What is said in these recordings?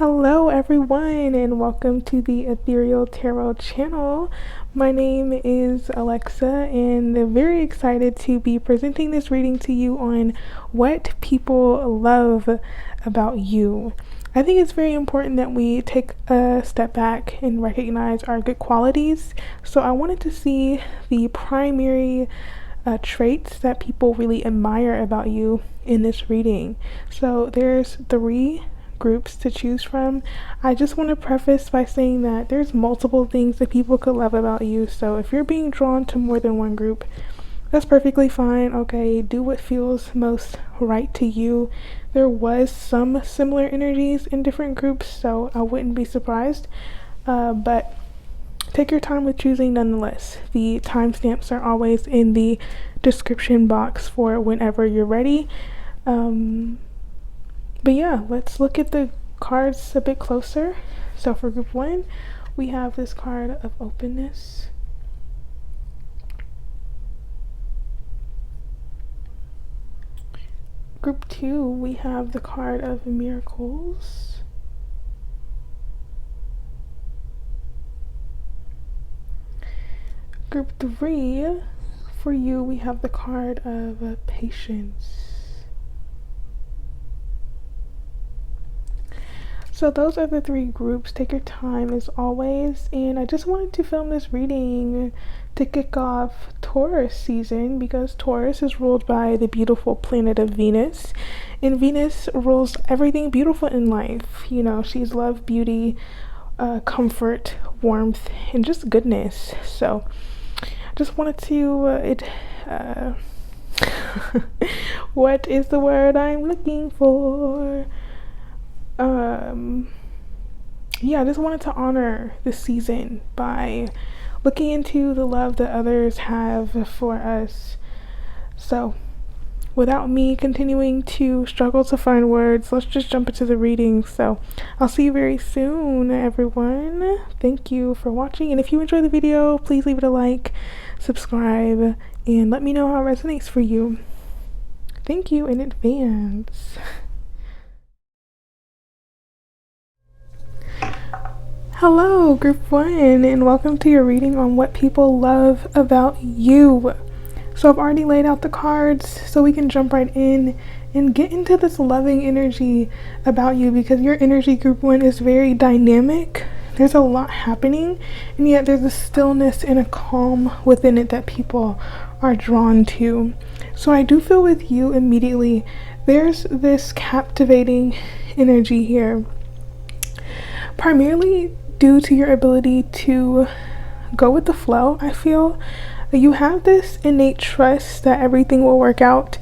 Hello, everyone, and welcome to the Ethereal Tarot channel. My name is Alexa, and I'm very excited to be presenting this reading to you on what people love about you. I think it's very important that we take a step back and recognize our good qualities. So I wanted to see the primary traits that people really admire about you in this reading. So there's three groups to choose from. I just want to preface by saying that there's multiple things that people could love about you. So if you're being drawn to more than one group, that's perfectly fine. Okay, do what feels most right to you. There was some similar energies in different groups, so I wouldn't be surprised. But take your time with choosing nonetheless. The timestamps are always in the description box for whenever you're ready. But yeah, let's look at the cards a bit closer. So for group one, we have this card of openness. Group two, we have the card of miracles. Group three, for you, we have the card of patience. So those are the three groups. Take your time as always, and I just wanted to film this reading to kick off Taurus season because Taurus is ruled by the beautiful planet of Venus, and Venus rules everything beautiful in life. You know, she's love, beauty, comfort, warmth, and just goodness. So I just wanted to what is the word I'm looking for? I just wanted to honor this season by looking into the love that others have for us. So without me continuing to struggle to find words, let's just jump into the reading. So I'll see you very soon, everyone. Thank you for watching, and if you enjoyed the video, please leave it a like, subscribe, and let me know how it resonates for you. Thank you in advance. Hello, group one, and welcome to your reading on what people love about you. So I've already laid out the cards so we can jump right in and get into this loving energy about you, because your energy, group one, is very dynamic. There's a lot happening, and yet there's a stillness and a calm within it that people are drawn to. So I do feel with you immediately, there's this captivating energy here, primarily due to your ability to go with the flow. I feel you have this innate trust that everything will work out,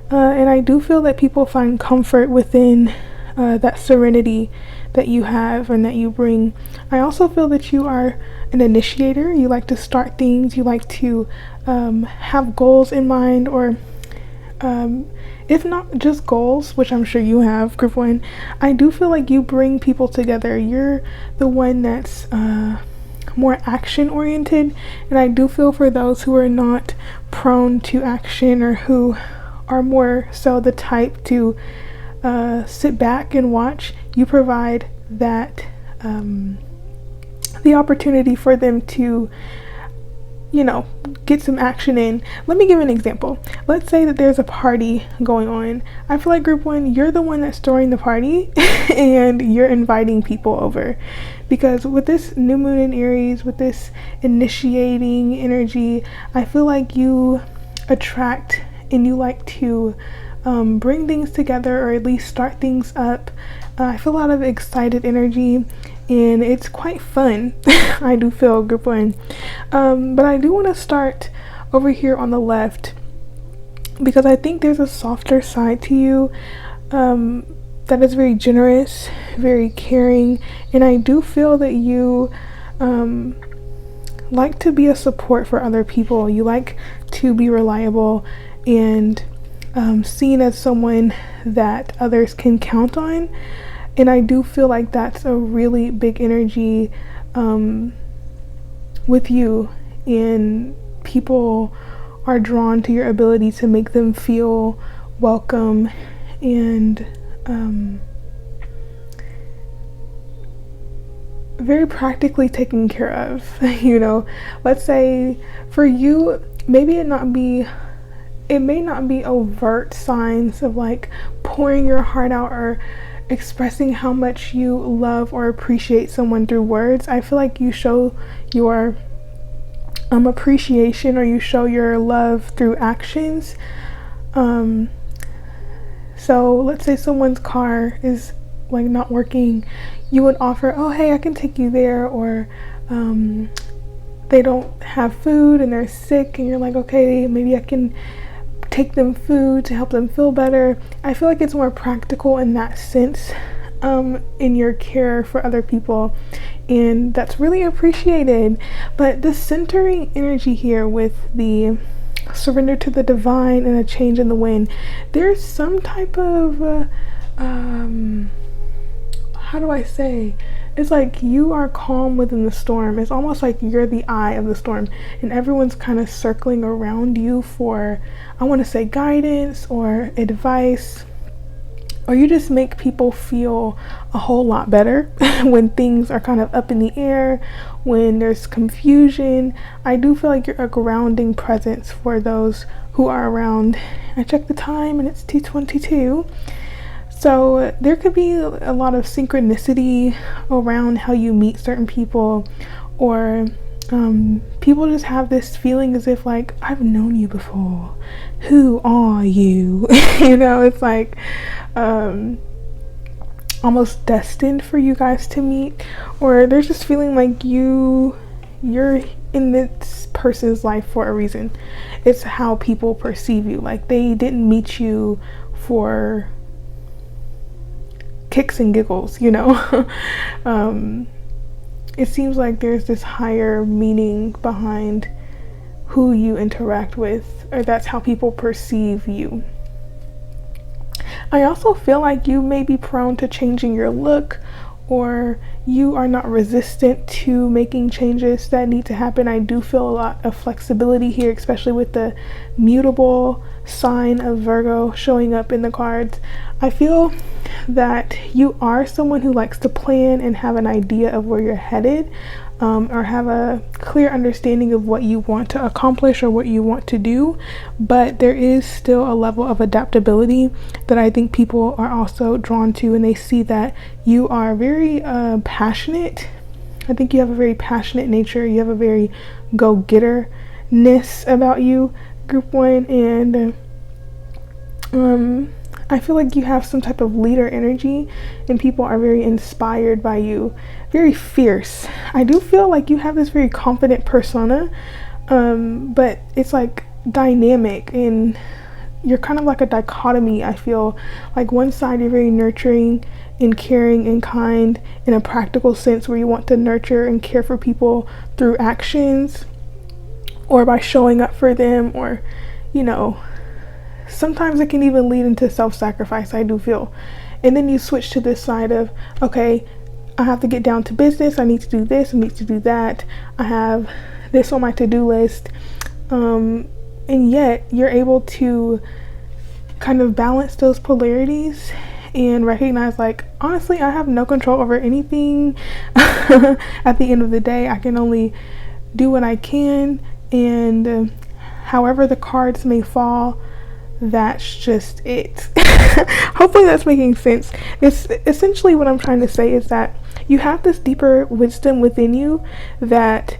and I do feel that people find comfort within that serenity that you have and that you bring. I also feel that you are an initiator. You like to start things, you like to have goals in mind, or if not just goals, which I'm sure you have, group one, I do feel like you bring people together. You're the one that's more action oriented, and I do feel for those who are not prone to action, or who are more so the type to sit back and watch, you provide that the opportunity for them to, you know, get some action in. Let me give an example. Let's say that there's a party going on. I feel like group one, you're the one that's throwing the party and you're inviting people over, because with this new moon in Aries, with this initiating energy, I feel like you attract and you like to bring things together, or at least start things up. I feel a lot of excited energy, and it's quite fun. I do feel, group one. But I do want to start over here on the left, because I think there's a softer side to you that is very generous, very caring, and I do feel that you like to be a support for other people. You like to be reliable and seen as someone that others can count on, and I do feel like that's a really big energy with you, and people are drawn to your ability to make them feel welcome and very practically taken care of. You know, let's say for you, maybe it may not be overt signs of like pouring your heart out or expressing how much you love or appreciate someone through words. I feel like you show your appreciation, or you show your love through actions. So let's say someone's car is like not working, you would offer, oh hey, I can take you there. Or they don't have food and they're sick, and you're like, okay, maybe I can take them food to help them feel better. I feel like it's more practical in that sense, in your care for other people, and that's really appreciated. But the centering energy here with the surrender to the divine and a change in the wind, there's some type of how do I say, it's like you are calm within the storm. It's almost like you're the eye of the storm, and everyone's kind of circling around you for, I want to say, guidance or advice, or you just make people feel a whole lot better when things are kind of up in the air, when there's confusion. I do feel like you're a grounding presence for those who are around. I checked the time and it's 2:22. So there could be a lot of synchronicity around how you meet certain people, or people just have this feeling as if like, I've known you before. Who are you? You know, it's like almost destined for you guys to meet, or they're just feeling like you're in this person's life for a reason. It's how people perceive you. Like they didn't meet you for kicks and giggles, you know. It seems like there's this higher meaning behind who you interact with, or that's how people perceive you. I also feel like you may be prone to changing your look, or you are not resistant to making changes that need to happen. I do feel a lot of flexibility here, especially with the mutable sign of Virgo showing up in the cards. I feel that you are someone who likes to plan and have an idea of where you're headed, or have a clear understanding of what you want to accomplish or what you want to do, but there is still a level of adaptability that I think people are also drawn to, and they see that you are very passionate. I think you have a very passionate nature. You have a very go-getter-ness about you, group one, and I feel like you have some type of leader energy, and people are very inspired by you. Very fierce. I do feel like you have this very confident persona, but it's like dynamic, and you're kind of like a dichotomy. I feel like one side you're very nurturing and caring and kind in a practical sense, where you want to nurture and care for people through actions or by showing up for them, or, you know, sometimes it can even lead into self-sacrifice, I do feel. And then you switch to this side of, okay, I have to get down to business. I need to do this. I need to do that. I have this on my to-do list. And yet you're able to kind of balance those polarities and recognize, like, honestly, I have no control over anything. At the end of the day, I can only do what I can. And however the cards may fall, that's just it. Hopefully that's making sense. It's essentially what I'm trying to say is that you have this deeper wisdom within you, that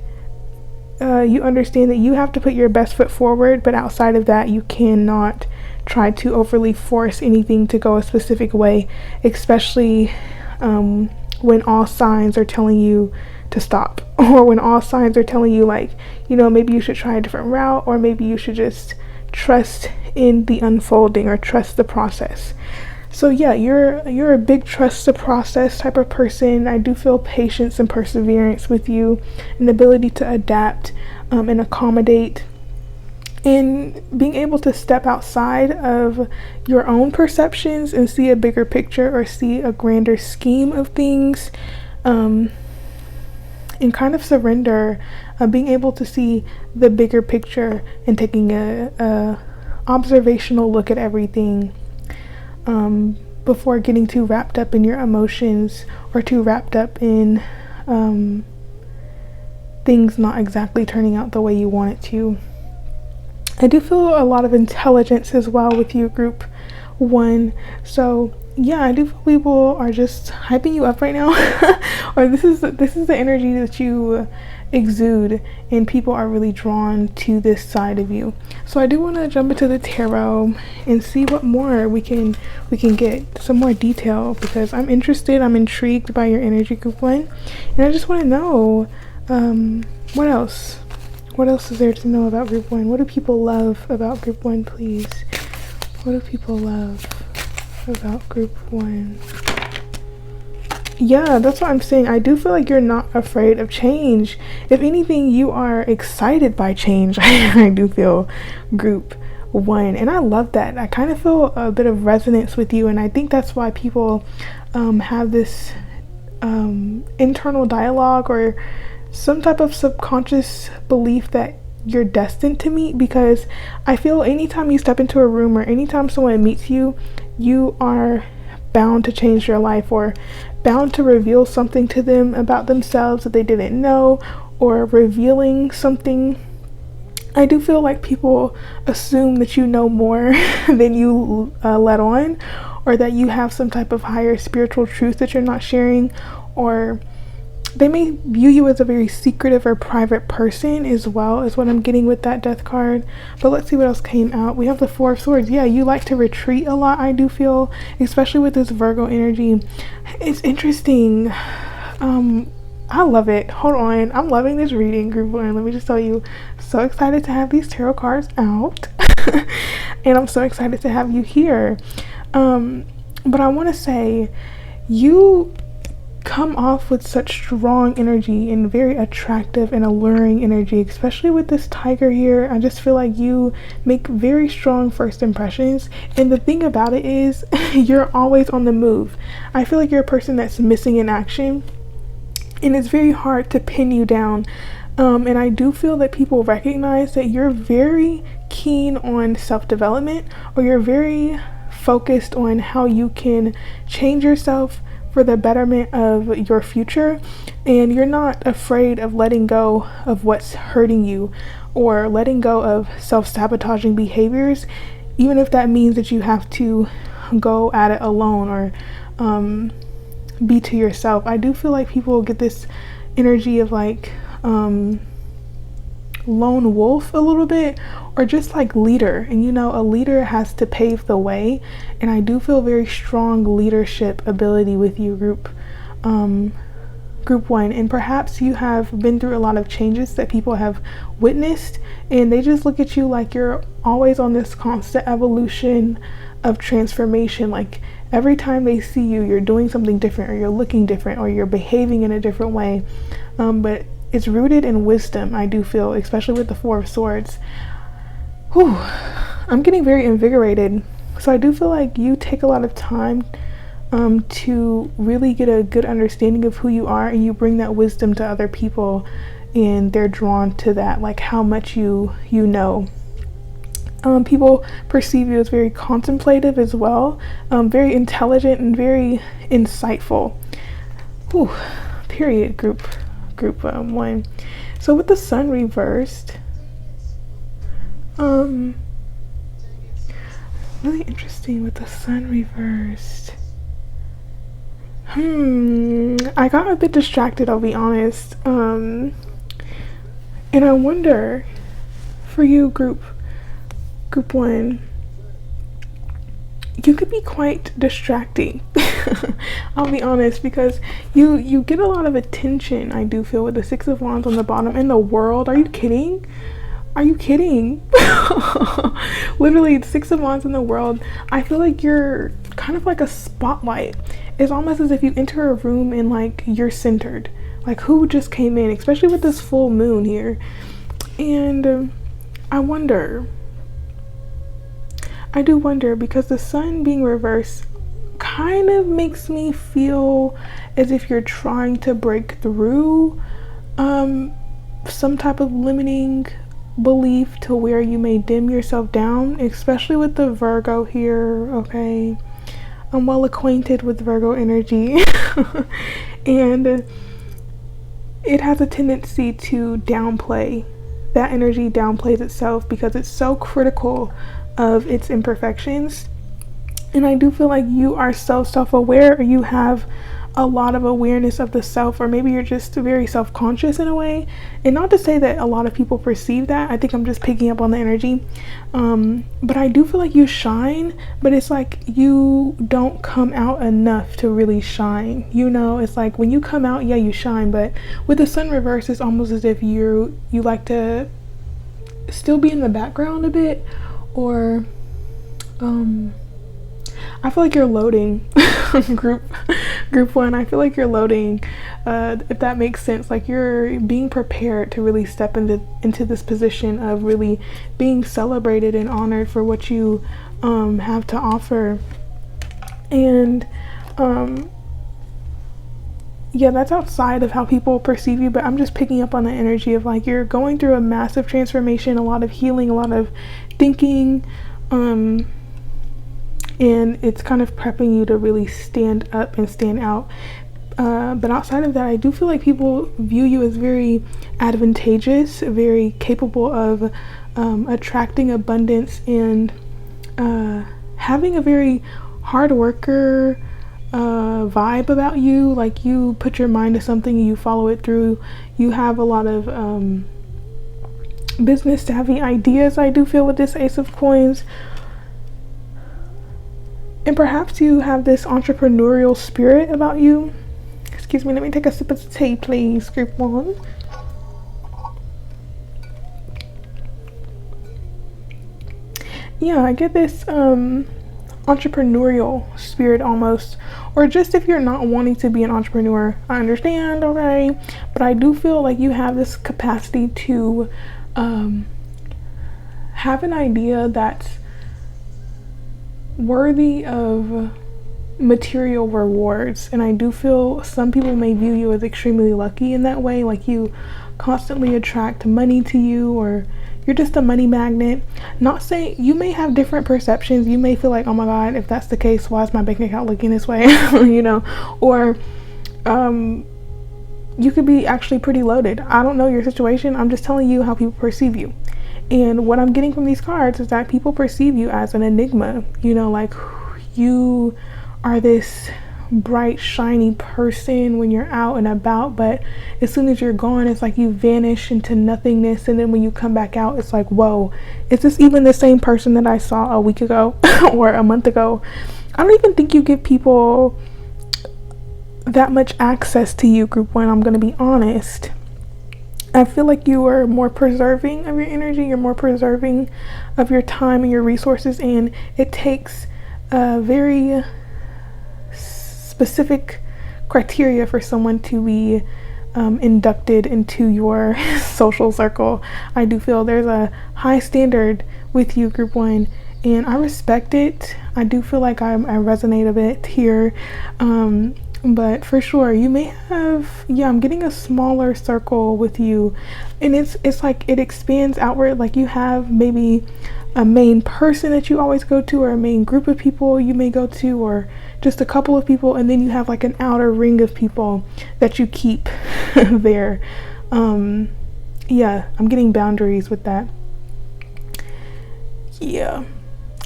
you understand that you have to put your best foot forward, but outside of that, you cannot try to overly force anything to go a specific way, especially when all signs are telling you to stop, or when all signs are telling you, like, you know, maybe you should try a different route, or maybe you should just trust in the unfolding or trust the process. So yeah, you're a big trust the process type of person. I do feel patience and perseverance with you, and the ability to adapt and accommodate, and being able to step outside of your own perceptions and see a bigger picture, or see a grander scheme of things, and kind of surrender, being able to see the bigger picture and taking a observational look at everything, before getting too wrapped up in your emotions, or too wrapped up in things not exactly turning out the way you want it to. I do feel a lot of intelligence as well with you, group 1. So yeah, I do feel people are just hyping you up right now, or this is the energy that you exude, and people are really drawn to this side of you. So I do want to jump into the tarot and see what more we can get, some more detail, because I'm interested, I'm intrigued by your energy, group 1, and I just want to know what else is there to know about group 1. What do people love about group 1, please? What do people love about group 1? Yeah, that's what I'm saying. I do feel like you're not afraid of change. If anything, you are excited by change. I do feel, group 1, and I love that. I kind of feel a bit of resonance with you, and I think that's why people have this internal dialogue or some type of subconscious belief that you're destined to meet, because I feel anytime you step into a room or anytime someone meets you, you are bound to change their life or bound to reveal something to them about themselves that they didn't know, or revealing something. I do feel like people assume that you know more than you let on, or that you have some type of higher spiritual truth that you're not sharing, or they may view you as a very secretive or private person as well, is what I'm getting with that death card. But let's see what else came out. We have the 4 of Swords. Yeah, you like to retreat a lot, I do feel, especially with this Virgo energy. It's interesting. I love it. Hold on. I'm loving this reading, group 1. Let me just tell you, so excited to have these tarot cards out. And I'm so excited to have you here. But I want to say, you come off with such strong energy and very attractive and alluring energy, especially with this tiger here. I just feel like you make very strong first impressions, and the thing about it is you're always on the move. I feel like you're a person that's missing in action, and it's very hard to pin you down. And I do feel that people recognize that you're very keen on self-development, or you're very focused on how you can change yourself for the betterment of your future, and you're not afraid of letting go of what's hurting you or letting go of self-sabotaging behaviors, even if that means that you have to go at it alone or be to yourself. I do feel like people get this energy of like lone wolf a little bit, or just like leader, and you know, a leader has to pave the way, and I do feel very strong leadership ability with you, group 1. And perhaps you have been through a lot of changes that people have witnessed, and they just look at you like you're always on this constant evolution of transformation. Like every time they see you, you're doing something different, or you're looking different, or you're behaving in a different way, but it's rooted in wisdom, I do feel, especially with the 4 of Swords. Whew, I'm getting very invigorated. So I do feel like you take a lot of time to really get a good understanding of who you are, and you bring that wisdom to other people, and they're drawn to that, like how much you know. People perceive you as very contemplative as well, very intelligent and very insightful. Whew, period, group 1. So with the Sun reversed, really interesting with the Sun reversed. I got a bit distracted, I'll be honest. And I wonder, for you, group 1, you could be quite distracting. I'll be honest, because you get a lot of attention, I do feel, with the 6 of Wands on the bottom, in the world. Are you kidding? Literally, the 6 of Wands in the world. I feel like you're kind of like a spotlight. It's almost as if you enter a room and like you're centered, like who just came in, especially with this full moon here. And I do wonder, because the Sun being reversed kind of makes me feel as if you're trying to break through some type of limiting belief to where you may dim yourself down, especially with the Virgo here. Okay, I'm well acquainted with Virgo energy. And it has a tendency to downplay. That energy downplays itself because it's so critical of its imperfections. And I do feel like you are so self-aware, or you have a lot of awareness of the self, or maybe you're just very self-conscious in a way. And not to say that a lot of people perceive that, I think I'm just picking up on the energy. But I do feel like you shine, but it's like you don't come out enough to really shine. You know, it's like when you come out, yeah, you shine, but with the sun reverse, it's almost as if you like to still be in the background a bit, or I feel like you're loading. group one, I feel like you're loading, if that makes sense. Like you're being prepared to really step into this position of really being celebrated and honored for what you have to offer. And yeah, that's outside of how people perceive you, but I'm just picking up on the energy of like you're going through a massive transformation, a lot of healing, a lot of thinking, and it's kind of prepping you to really stand up and stand out. But outside of that, I do feel like people view you as very advantageous, very capable of attracting abundance, and having a very hard worker vibe about you. Like you put your mind to something and you follow it through. You have a lot of business savvy ideas, I do feel, with this Ace of Coins. And perhaps you have this entrepreneurial spirit about you. Excuse me, let me take a sip of tea, please, group one. Yeah, I get this entrepreneurial spirit almost. Or just if you're not wanting to be an entrepreneur, I understand, okay? But I do feel like you have this capacity to have an idea that's worthy of material rewards. And I do feel some people may view you as extremely lucky in that way, like you constantly attract money to you, or you're just a money magnet. Not saying, you may have different perceptions. You may feel like, oh my god, if that's the case, why is my bank account looking this way? You know, or you could be actually pretty loaded. I don't know your situation, I'm just telling you how people perceive you. And what I'm getting from these cards is that people perceive you as an enigma. You know, like you are this bright, shiny person when you're out and about, but as soon as you're gone, it's like you vanish into nothingness. And then when you come back out, it's like, whoa, is this even the same person that I saw a week ago or a month ago? I don't even think you give people that much access to you, group one. I'm gonna be honest. I feel like you are more preserving of your energy, you're more preserving of your time and your resources, and it takes a very specific criteria for someone to be inducted into your social circle. I do feel there's a high standard with you, group one, and I respect it. I do feel like I resonate a bit here. But for sure, you may have, yeah, I'm getting a smaller circle with you, and it's like it expands outward. Like you have maybe a main person that you always go to, or a main group of people you may go to, or just a couple of people, and then you have like an outer ring of people that you keep there. Yeah, I'm getting boundaries with that. Yeah.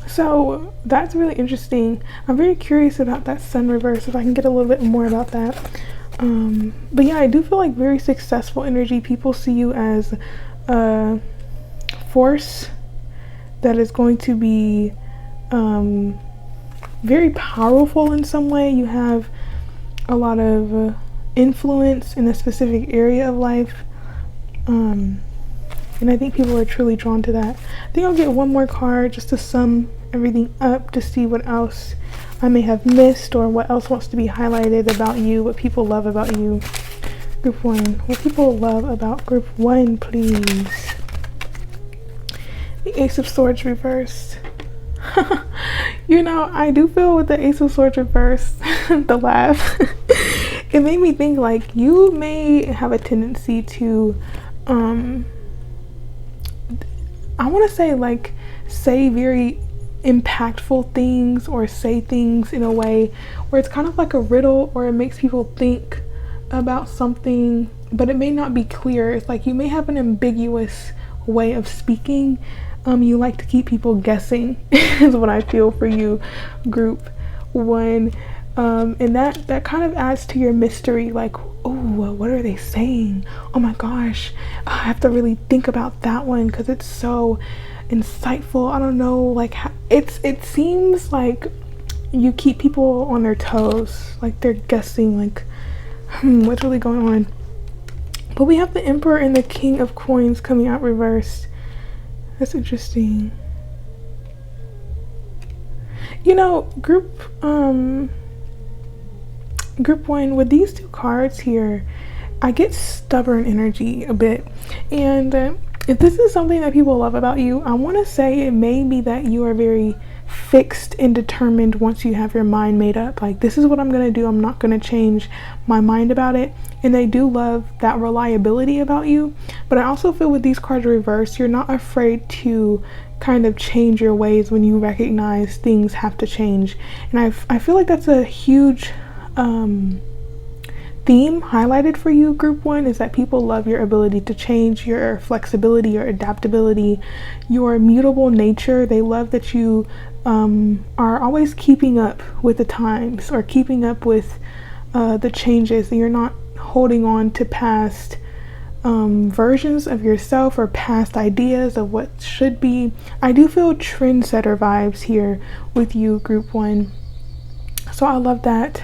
So that's really interesting. I'm very curious about that sun reverse, if I can get a little bit more about that. But yeah, I do feel like very successful energy. People see you as a force that is going to be very powerful in some way. You have a lot of influence in a specific area of life. And I think people are truly drawn to that. I think I'll get one more card just to sum everything up, to see what else I may have missed, or what else wants to be highlighted about you, what people love about you. Group one, what people love about group one, please. The Ace of Swords reversed. You know, I do feel with the Ace of Swords reversed, the laugh, it made me think like you may have a tendency to I want to say like say very impactful things, or say things in a way where it's kind of like a riddle, or it makes people think about something but it may not be clear. It's like you may have an ambiguous way of speaking. You like to keep people guessing is what I feel for you, group 1. And that kind of adds to your mystery, like, oh, what are they saying? Oh my gosh, I have to really think about that one because it's so insightful. I don't know, like, it seems like you keep people on their toes, like they're guessing, like, what's really going on? But we have the Emperor and the King of Coins coming out reversed. That's interesting. You know, group 1, with these 2 cards here, I get stubborn energy a bit. And if this is something that people love about you, I want to say it may be that you are very fixed and determined once you have your mind made up. Like, this is what I'm going to do. I'm not going to change my mind about it. And they do love that reliability about you. But I also feel with these cards reversed, you're not afraid to kind of change your ways when you recognize things have to change. And I feel like that's a huge theme highlighted for you, group 1, is that people love your ability to change, your flexibility, your adaptability, your mutable nature. They love that you are always keeping up with the times or keeping up with the changes, and you're not holding on to past versions of yourself or past ideas of what should be. I do feel trendsetter vibes here with you, group 1. So I love that.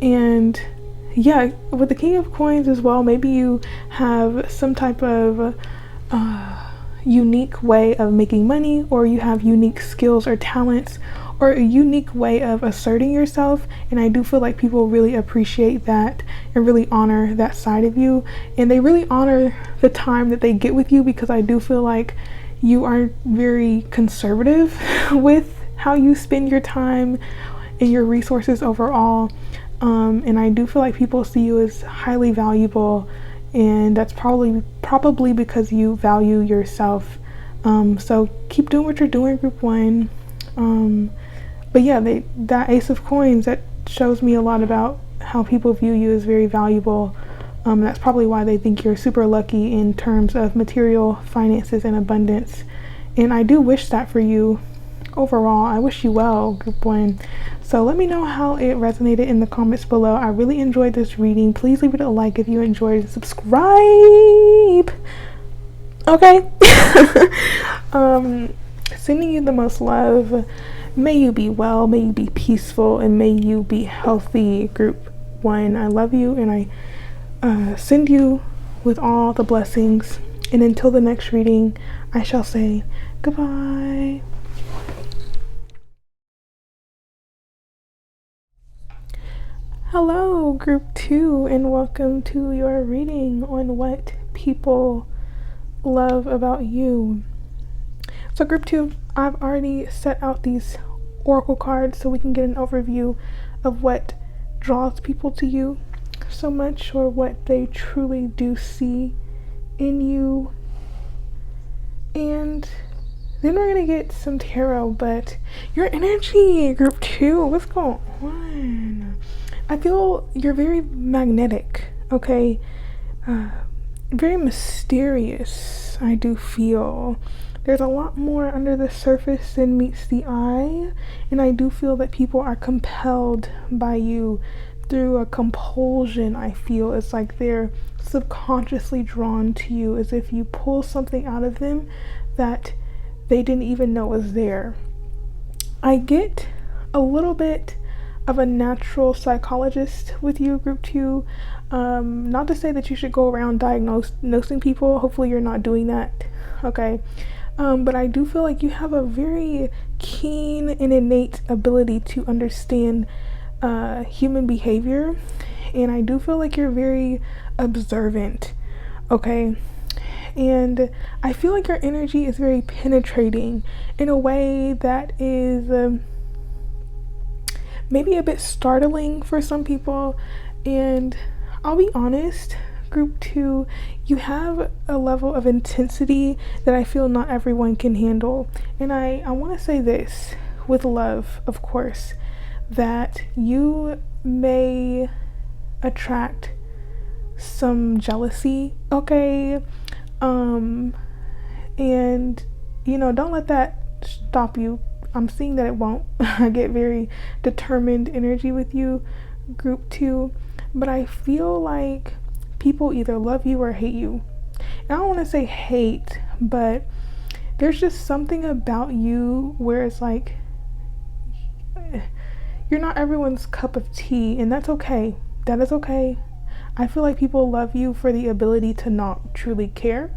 And yeah, with the King of Coins as well, maybe you have some type of unique way of making money, or you have unique skills or talents, or a unique way of asserting yourself. And I do feel like people really appreciate that and really honor that side of you. And they really honor the time that they get with you, because I do feel like you are very conservative with how you spend your time and your resources overall. And I do feel like people see you as highly valuable, and that's probably because you value yourself. So keep doing what you're doing, group 1. But yeah, that Ace of Coins, that shows me a lot about how people view you as very valuable. That's probably why they think you're super lucky in terms of material finances and abundance. And I do wish that for you overall. I wish you well, group 1. So let me know how it resonated in the comments below. I really enjoyed this reading. Please leave it a like if you enjoyed it. Subscribe. Okay. Sending you the most love. May you be well, may you be peaceful, and may you be healthy, group 1. I love you, and I send you with all the blessings. And until the next reading, I shall say goodbye. Hello, group 2, and welcome to your reading on what people love about you. So group 2, I've already set out these oracle cards so we can get an overview of what draws people to you so much, or what they truly do see in you. And then we're gonna get some tarot, but your energy, group 2, what's going on? I feel you're very magnetic, okay? Very mysterious, I do feel. There's a lot more under the surface than meets the eye, and I do feel that people are compelled by you through a compulsion. I feel it's like they're subconsciously drawn to you, as if you pull something out of them that they didn't even know was there. I get a little bit of a natural psychologist with you, group 2. Not to say that you should go around diagnosing people. Hopefully you're not doing that, okay? But I do feel like you have a very keen and innate ability to understand human behavior, and I do feel like you're very observant, okay? And I feel like your energy is very penetrating in a way that is maybe a bit startling for some people. And I'll be honest, group 2, you have a level of intensity that I feel not everyone can handle. And I want to say this with love, of course, that you may attract some jealousy, okay? And don't let that stop you. I'm seeing that it won't. I get very determined energy with you, group 2, but I feel like people either love you or hate you. And I don't want to say hate, but there's just something about you where it's like you're not everyone's cup of tea, and that's okay. That is okay. I feel like people love you for the ability to not truly care,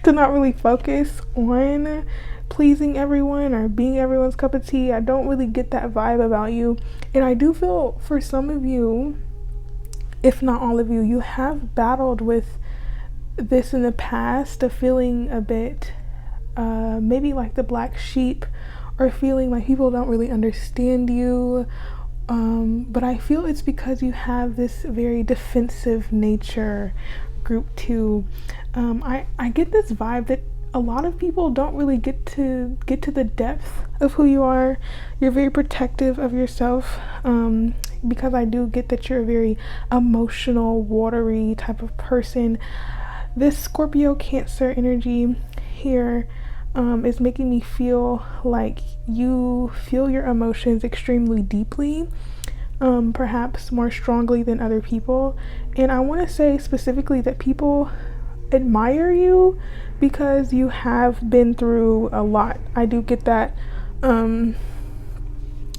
to not really focus on pleasing everyone or being everyone's cup of tea. I don't really get that vibe about you. And I do feel for some of you, if not all of you, you have battled with this in the past, of feeling a bit maybe like the black sheep, or feeling like people don't really understand you. But I feel it's because you have this very defensive nature, group 2. I get this vibe that a lot of people don't really get to the depth of who you are. You're very protective of yourself, because I do get that you're a very emotional, watery type of person. This Scorpio Cancer energy here is making me feel like you feel your emotions extremely deeply, perhaps more strongly than other people. And I want to say specifically that people admire you because you have been through a lot. I do get that. In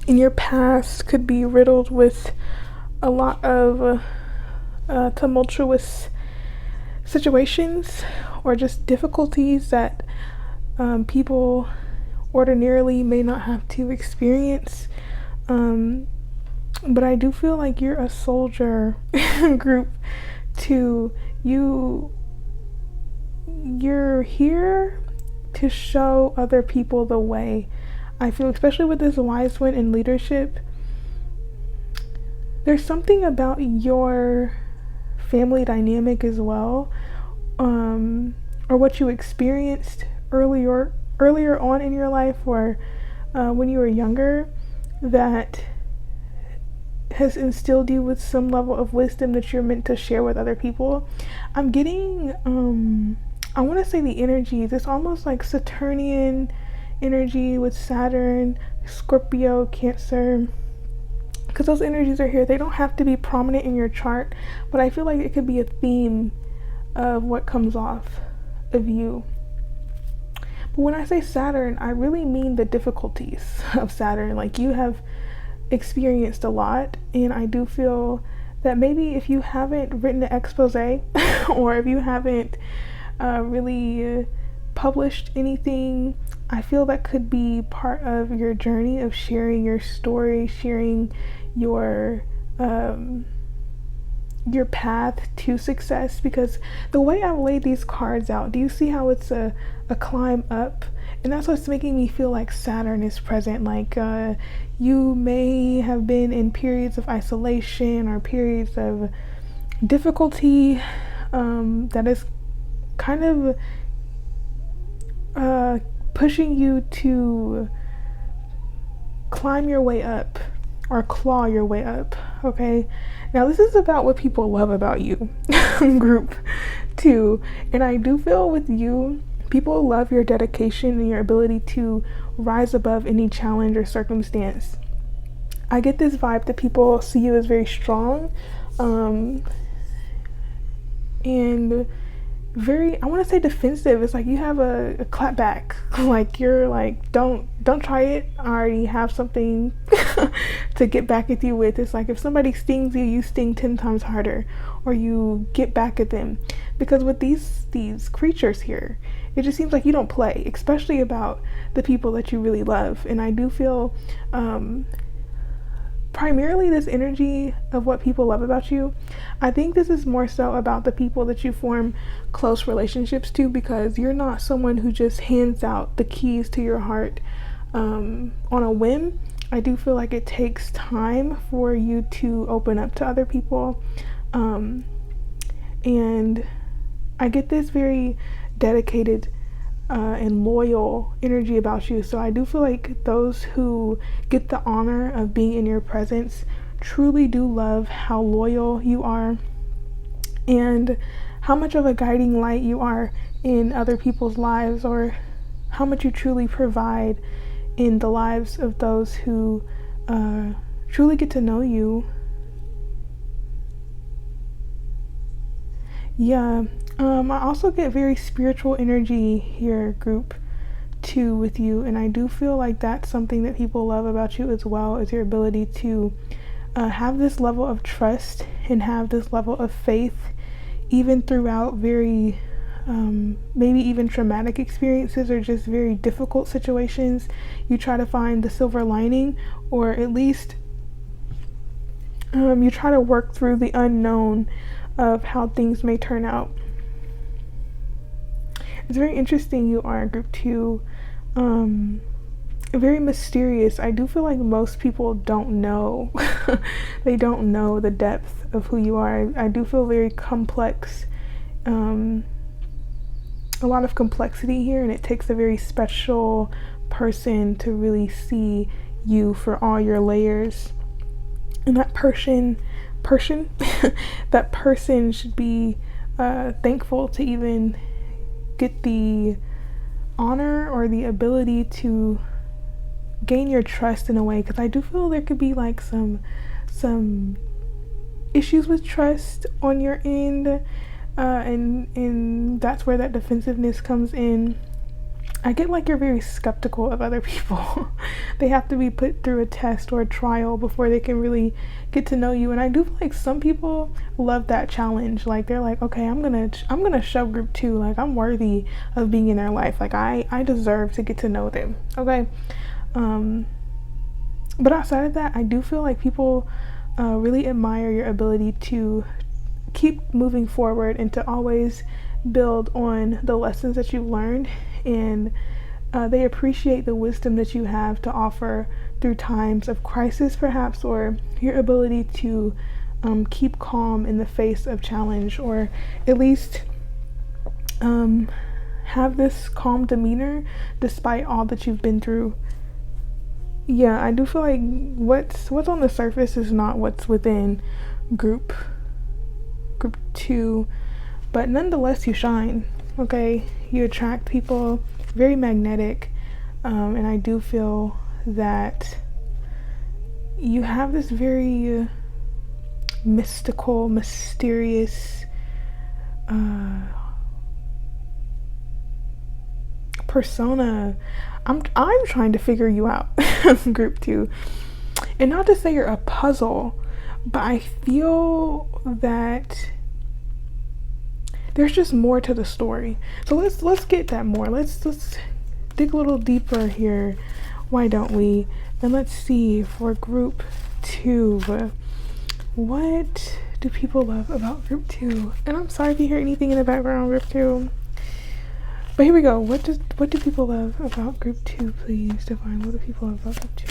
your past could be riddled with a lot of tumultuous situations or just difficulties that people ordinarily may not have to experience. But I do feel like you're a soldier, group 2. You're here to show other people the way. I feel, especially with this wise one in leadership, there's something about your family dynamic as well, or what you experienced earlier on in your life, or when you were younger, that has instilled you with some level of wisdom that you're meant to share with other people. I'm getting I want to say the energies, it's almost like Saturnian energy with Saturn, Scorpio, Cancer, because those energies are here. They don't have to be prominent in your chart, but I feel like it could be a theme of what comes off of you. But when I say Saturn, I really mean the difficulties of Saturn. Like, you have experienced a lot, and I do feel that maybe if you haven't written an expose or if you haven't really published anything, I feel that could be part of your journey of sharing your story, sharing your path to success. Because the way I've laid these cards out, do you see how it's a climb up? And that's what's making me feel like Saturn is present. Like you may have been in periods of isolation or periods of difficulty that is kind of pushing you to climb your way up or claw your way up. Okay, now this is about what people love about you, group 2. And I do feel with you, people love your dedication and your ability to rise above any challenge or circumstance. I get this vibe that people see you as very strong, and very, I want to say defensive. It's like you have a clap back. Like, you're like, don't try it. I already have something to get back at you with. It's like if somebody stings you, you sting 10 times harder, or you get back at them. Because with these creatures here, it just seems like you don't play, especially about the people that you really love. And I do feel primarily this energy of what people love about you, I think this is more so about the people that you form close relationships to, because you're not someone who just hands out the keys to your heart on a whim. I do feel like it takes time for you to open up to other people, and I get this very dedicated and loyal energy about you. So I do feel like those who get the honor of being in your presence truly do love how loyal you are and how much of a guiding light you are in other people's lives, or how much you truly provide in the lives of those who truly get to know you. Yeah, I also get very spiritual energy here, group 2, with you, and I do feel like that's something that people love about you as well, is your ability to have this level of trust and have this level of faith even throughout very maybe even traumatic experiences or just very difficult situations. You try to find the silver lining, or at least you try to work through the unknown of how things may turn out. It's very interesting. You are group 2, very mysterious. I do feel like most people don't know. They don't know the depth of who you are. I do feel very complex, a lot of complexity here, and it takes a very special person to really see you for all your layers. And that person that person should be thankful to even get the honor or the ability to gain your trust in a way, because I do feel there could be like some issues with trust on your end, and that's where that defensiveness comes in. I get like you're very skeptical of other people. They have to be put through a test or a trial before they can really get to know you. And I do feel like some people love that challenge. Like they're like, okay, I'm gonna shove group 2. Like I'm worthy of being in their life. Like I deserve to get to know them. Okay. But outside of that, I do feel like people really admire your ability to keep moving forward and to always build on the lessons that you've learned, and they appreciate the wisdom that you have to offer through times of crisis, perhaps, or your ability to keep calm in the face of challenge, or at least have this calm demeanor despite all that you've been through. Yeah, I do feel like what's on the surface is not what's within group 2, but nonetheless you shine. Okay, you attract people, very magnetic, and I do feel that you have this very mystical, mysterious persona. I'm trying to figure you out, group 2, and not to say you're a puzzle, but I feel that there's just more to the story. So let's get that more. Let's dig a little deeper here. Why don't we? And let's see, for group 2, what do people love about group 2? And I'm sorry if you hear anything in the background, group 2. But here we go. What do people love about group 2? Please define what do people love about group 2.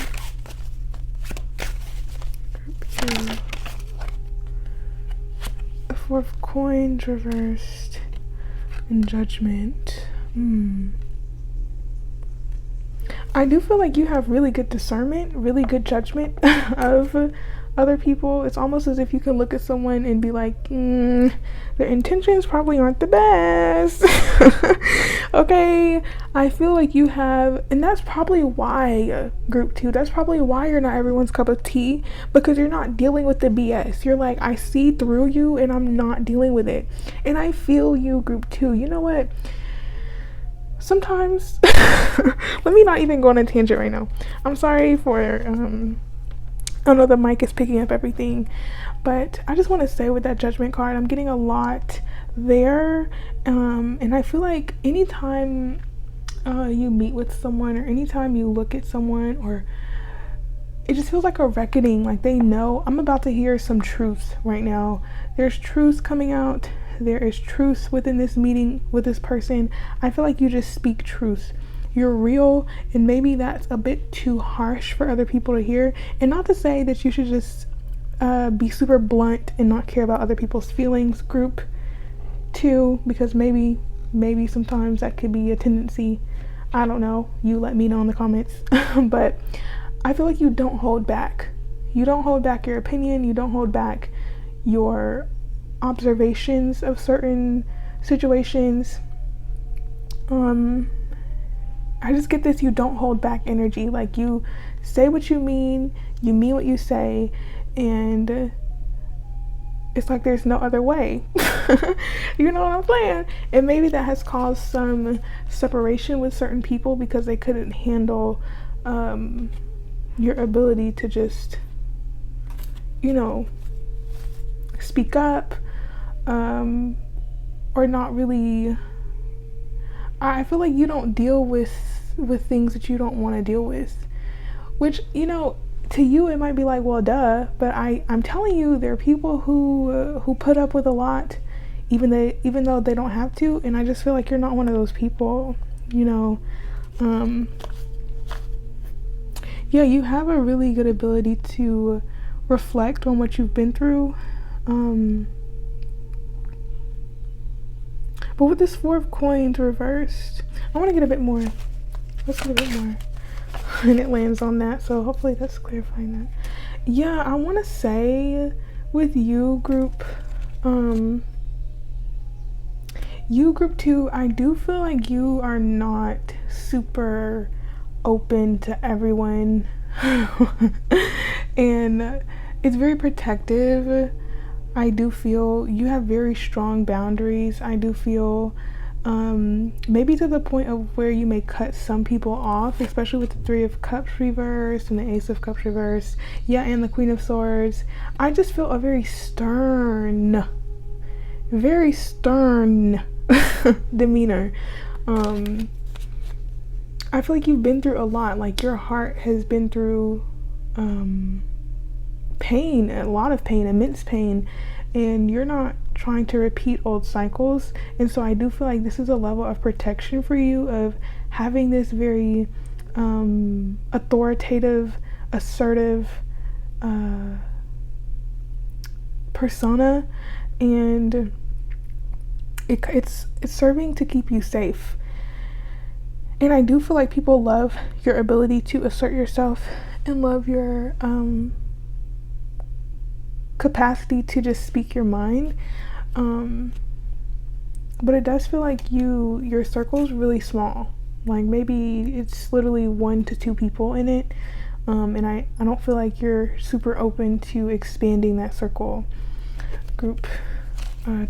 Group 2. The 4 of coins reversed and judgment. I do feel like you have really good discernment, really good judgment of other people. It's almost as if you can look at someone and be like, their intentions probably aren't the best. Okay, I feel like you have, and that's probably why, group 2, that's probably why you're not everyone's cup of tea, because you're not dealing with the BS. You're like, I see through you and I'm not dealing with it. And I feel you, group 2. You know what? Sometimes, let me not even go on a tangent right now. I'm sorry for, I know the mic is picking up everything, but I just want to say with that judgment card, I'm getting a lot there, and I feel like anytime you meet with someone, or anytime you look at someone, or it just feels like a reckoning, like they know I'm about to hear some truth right now. There's truth coming out. There is truth within this meeting with this person. I feel like you just speak truth. You're real, and maybe that's a bit too harsh for other people to hear. And not to say that you should just be super blunt and not care about other people's feelings, group 2, because maybe sometimes that could be a tendency. I don't know. You let me know in the comments. But I feel like you don't hold back. You don't hold back your opinion. You don't hold back your observations of certain situations. I just get this, you don't hold back energy. Like, you say what you mean what you say, and it's like there's no other way. You know what I'm saying? And maybe that has caused some separation with certain people because they couldn't handle your ability to just, speak up, or not really. I feel like you don't deal with things that you don't want to deal with, which, to you it might be like, well, duh, but I'm telling you, there are people who put up with a lot, even though they don't have to, and I just feel like you're not one of those people. Yeah, you have a really good ability to reflect on what you've been through. But with this 4 of coins reversed, I want to get a bit more. Let's get a bit more. And it lands on that, so hopefully that's clarifying that. Yeah, I want to say with you, group 2, I do feel like you are not super open to everyone. And it's very protective. I do feel you have very strong boundaries. I do feel maybe to the point of where you may cut some people off, especially with the 3 of Cups reversed and the Ace of Cups reversed. Yeah, and the Queen of Swords. I just feel a very stern demeanor. I feel like you've been through a lot. Like, your heart has been through pain, a lot of pain, immense pain, and you're not trying to repeat old cycles. And so I do feel like this is a level of protection for you, of having this very authoritative, assertive persona, and it's serving to keep you safe. And I do feel like people love your ability to assert yourself and love your capacity to just speak your mind. But it does feel like your circle is really small. Like, maybe it's literally 1 to 2 people in it. And I don't feel like you're super open to expanding that circle. Group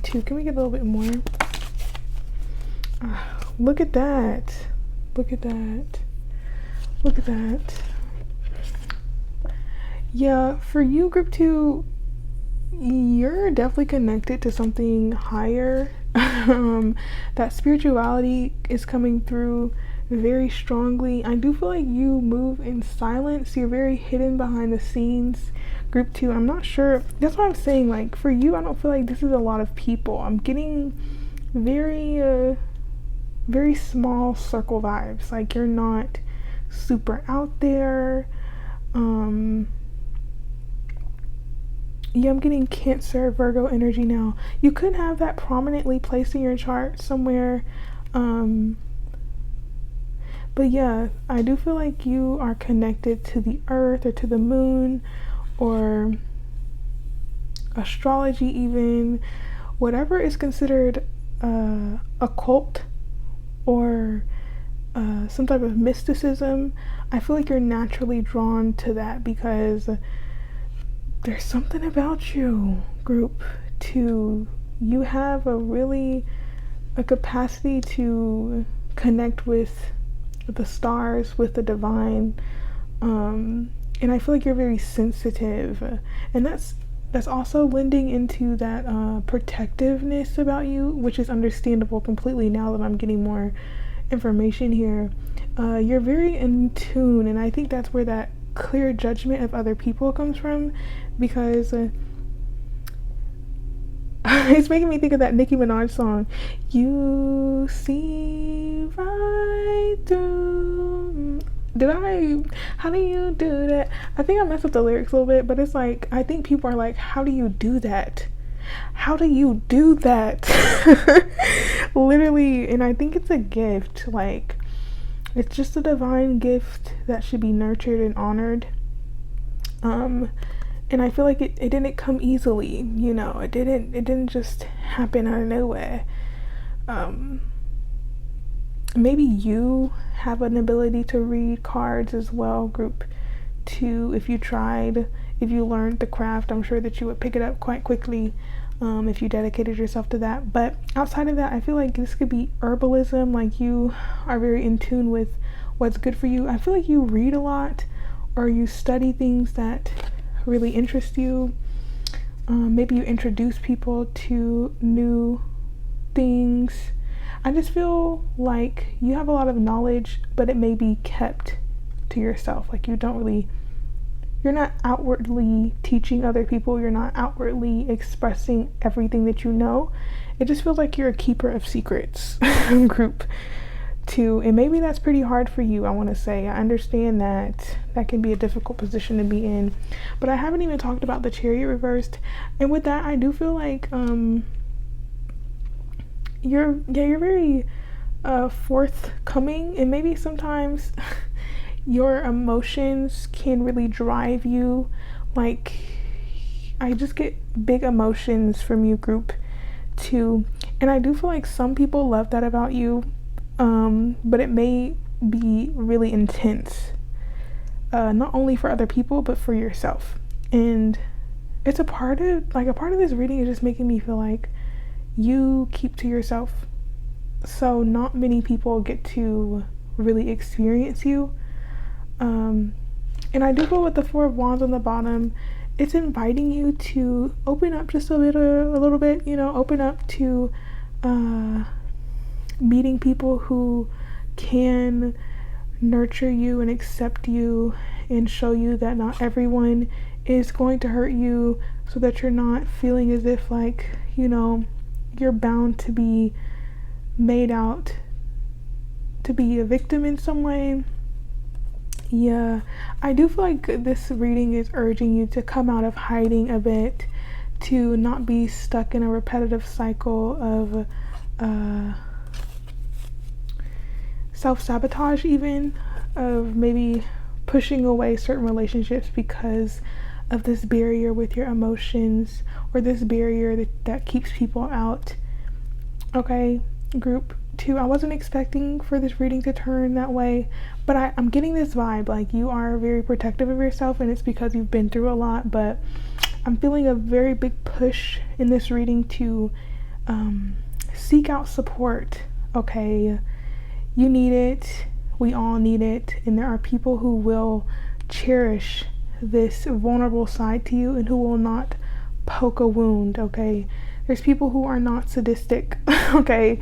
2, can we get a little bit more? Look at that. Look at that. Look at that. Yeah, for you, group 2, you're definitely connected to something higher. That spirituality is coming through very strongly. I do feel like you move in silence. You're very hidden behind the scenes. Group 2, I'm not sure. That's what I'm saying. Like, for you, I don't feel like this is a lot of people. I'm getting very small circle vibes. Like, you're not super out there. Yeah, I'm getting Cancer, Virgo energy now. You could have that prominently placed in your chart somewhere. But yeah, I do feel like you are connected to the earth or to the moon or astrology even. Whatever is considered occult or some type of mysticism, I feel like you're naturally drawn to that because there's something about you, group 2. You have a capacity to connect with the stars, with the divine, and I feel like you're very sensitive, and that's also lending into that protectiveness about you, which is understandable completely now that I'm getting more information here. You're very in tune, and I think that's where that clear judgment of other people comes from, because it's making me think of that Nicki Minaj song, "You see right through." How do you do that? I think I messed up the lyrics a little bit, but it's like, I think people are like, how do you do that? How do you do that? Literally, and I think it's a gift. Like, it's just a divine gift that should be nurtured and honored. And I feel like it didn't come easily, you know. It didn't just happen out of nowhere. Um, Maybe you have an ability to read cards as well, group two. If you learned the craft, I'm sure that you would pick it up quite quickly, if you dedicated yourself to that. But outside of that, I feel like this could be herbalism, like you are very in tune with what's good for you. I feel like you read a lot, or you study things that really interest you. Maybe you introduce people to new things. I just feel like you have a lot of knowledge, but it may be kept to yourself. Like you're not outwardly teaching other people. You're not outwardly expressing everything that you know. It just feels like you're a keeper of secrets, group two. And maybe that's pretty hard for you, I want to say. I understand that can be a difficult position to be in. But I haven't even talked about the Chariot reversed. And with that, I do feel like you're very forthcoming, and maybe sometimes your emotions can really drive you. Like, I just get big emotions from you, group two, and I do feel like some people love that about you, but it may be really intense, not only for other people but for yourself. And it's a part of this reading is just making me feel like you keep to yourself, so not many people get to really experience you. And I do feel with the Four of Wands on the bottom, it's inviting you to open up just a little bit, you know, open up to meeting people who can nurture you and accept you and show you that not everyone is going to hurt you, so that you're not feeling as if, like, you know, you're bound to be made out to be a victim in some way. Yeah, I do feel like this reading is urging you to come out of hiding a bit, to not be stuck in a repetitive cycle of self-sabotage, even, of maybe pushing away certain relationships because of this barrier with your emotions, or this barrier that keeps people out. Okay, group two, I wasn't expecting for this reading to turn that way, but I'm getting this vibe like you are very protective of yourself, and it's because you've been through a lot. But I'm feeling a very big push in this reading to seek out support. Okay, you need it, we all need it, and there are people who will cherish this vulnerable side to you and who will not poke a wound. Okay, there's people who are not sadistic. Okay,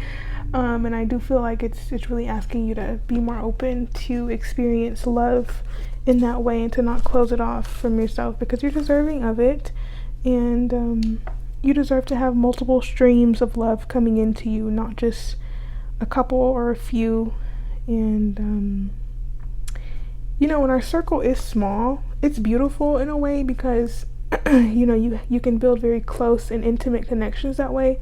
and I do feel like it's really asking you to be more open to experience love in that way, and to not close it off from yourself, because you're deserving of it, and you deserve to have multiple streams of love coming into you, not just a couple or a few. And you know, when our circle is small, it's beautiful in a way, because you know, you can build very close and intimate connections that way,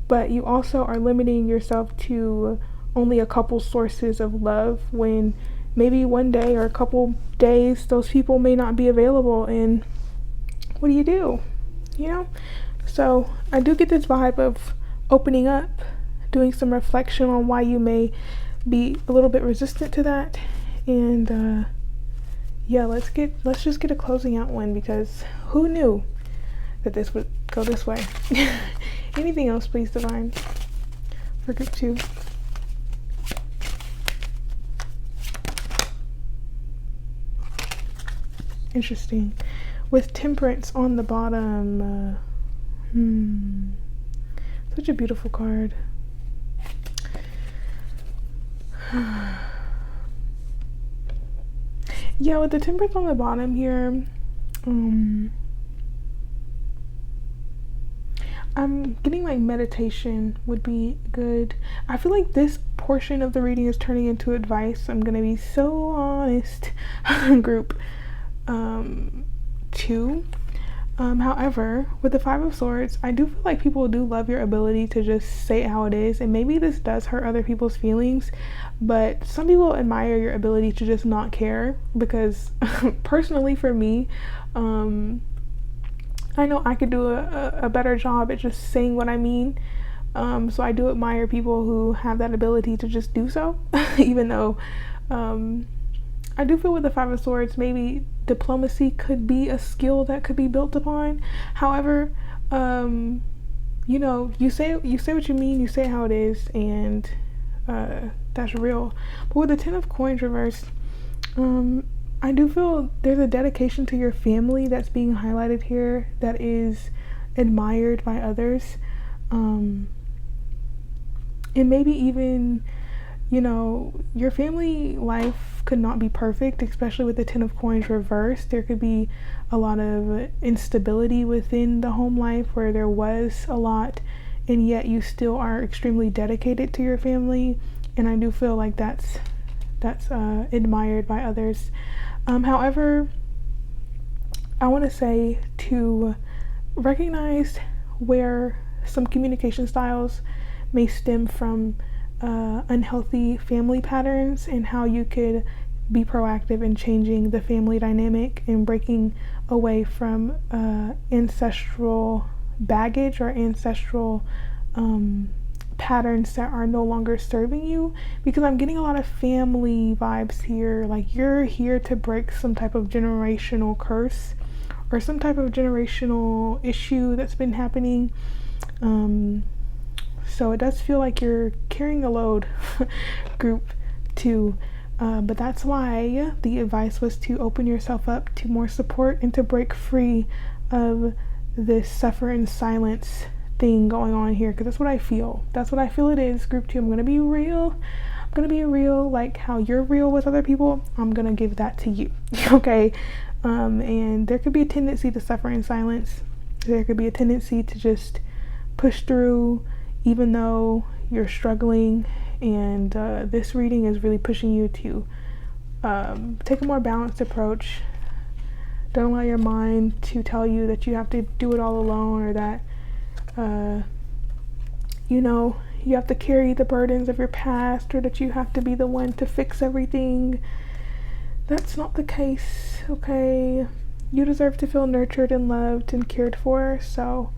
but you also are limiting yourself to only a couple sources of love, when maybe one day or a couple days those people may not be available, and what do? You know? So I do get this vibe of opening up, doing some reflection on why you may be a little bit resistant to that, and yeah, let's just get a closing out one, because who knew that this would go this way? Anything else, please, Divine, for group two? Interesting. With Temperance on the bottom. Such a beautiful card. Yeah, with the Temperance on the bottom here, I'm getting like meditation would be good. I feel like this portion of the reading is turning into advice. I'm gonna be so honest, group two. However, with the Five of Swords, I do feel like people do love your ability to just say it how it is, and maybe this does hurt other people's feelings, but some people admire your ability to just not care, because personally for me, I know I could do a better job at just saying what I mean. So I do admire people who have that ability to just do so, even though I do feel with the Five of Swords, maybe diplomacy could be a skill that could be built upon. However, you say what you mean, you say how it is, and that's real. But with the Ten of Coins reversed, I do feel there's a dedication to your family that's being highlighted here that is admired by others. And maybe even, your family life could not be perfect, especially with the Ten of Coins reversed. There could be a lot of instability within the home life where there was a lot, and yet you still are extremely dedicated to your family. And I do feel like that's admired by others. However, I want to say to recognize where some communication styles may stem from unhealthy family patterns, and how you could be proactive in changing the family dynamic and breaking away from ancestral baggage or ancestral patterns that are no longer serving you, because I'm getting a lot of family vibes here. Like you're here to break some type of generational curse or some type of generational issue that's been happening. So it does feel like you're carrying a load, group 2. But that's why the advice was to open yourself up to more support and to break free of this suffer in silence thing going on here, because that's what I feel. That's what I feel it is, group 2. I'm going to be real. I'm going to be real, like how you're real with other people. I'm going to give that to you. Okay? And there could be a tendency to suffer in silence. There could be a tendency to just push through even though you're struggling, and this reading is really pushing you to take a more balanced approach. Don't allow your mind to tell you that you have to do it all alone, or that you have to carry the burdens of your past, or that you have to be the one to fix everything. That's not the case, okay? You deserve to feel nurtured and loved and cared for, so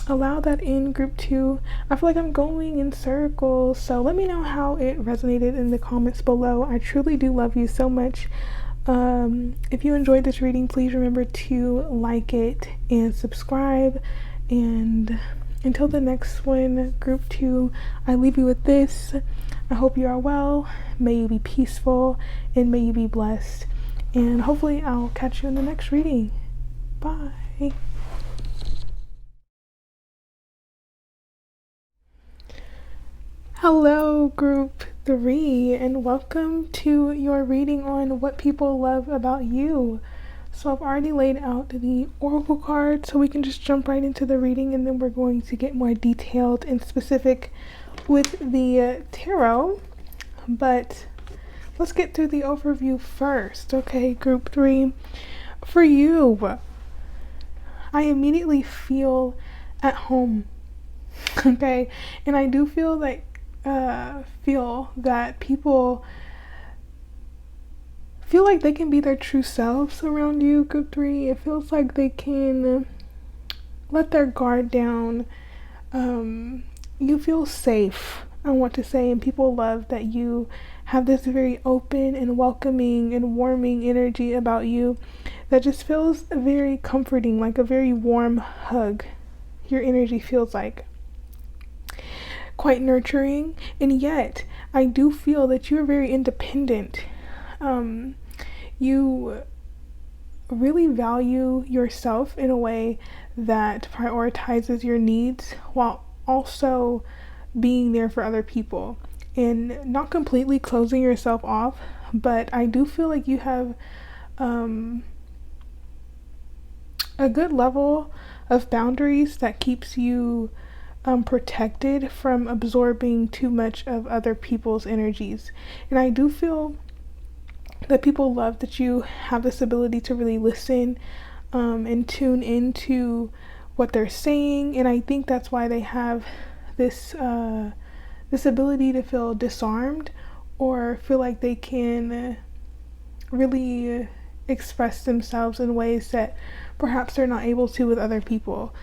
allow that in, group 2. I feel like I'm going in circles, so let me know how it resonated in the comments below. I truly do love you so much. If you enjoyed this reading, please remember to like it and subscribe. And until the next one, group 2, I leave you with this. I hope you are well. May you be peaceful, and may you be blessed. And hopefully I'll catch you in the next reading. Bye. Hello, group 3, and welcome to your reading on what people love about you. So I've already laid out the oracle card, so we can just jump right into the reading, and then we're going to get more detailed and specific with the tarot. But let's get through the overview first. Okay, group 3. For you, I immediately feel at home. Okay, and I do feel that people feel like they can be their true selves around you, group 3. It feels like they can let their guard down. You feel safe, I want to say, and people love that you have this very open and welcoming and warming energy about you that just feels very comforting, like a very warm hug. Your energy feels like quite nurturing, and yet I do feel that you're very independent. You really value yourself in a way that prioritizes your needs while also being there for other people, and not completely closing yourself off, but I do feel like you have a good level of boundaries that keeps you protected from absorbing too much of other people's energies. And I do feel that people love that you have this ability to really listen and tune into what they're saying. And I think that's why they have this this ability to feel disarmed, or feel like they can really express themselves in ways that perhaps they're not able to with other people.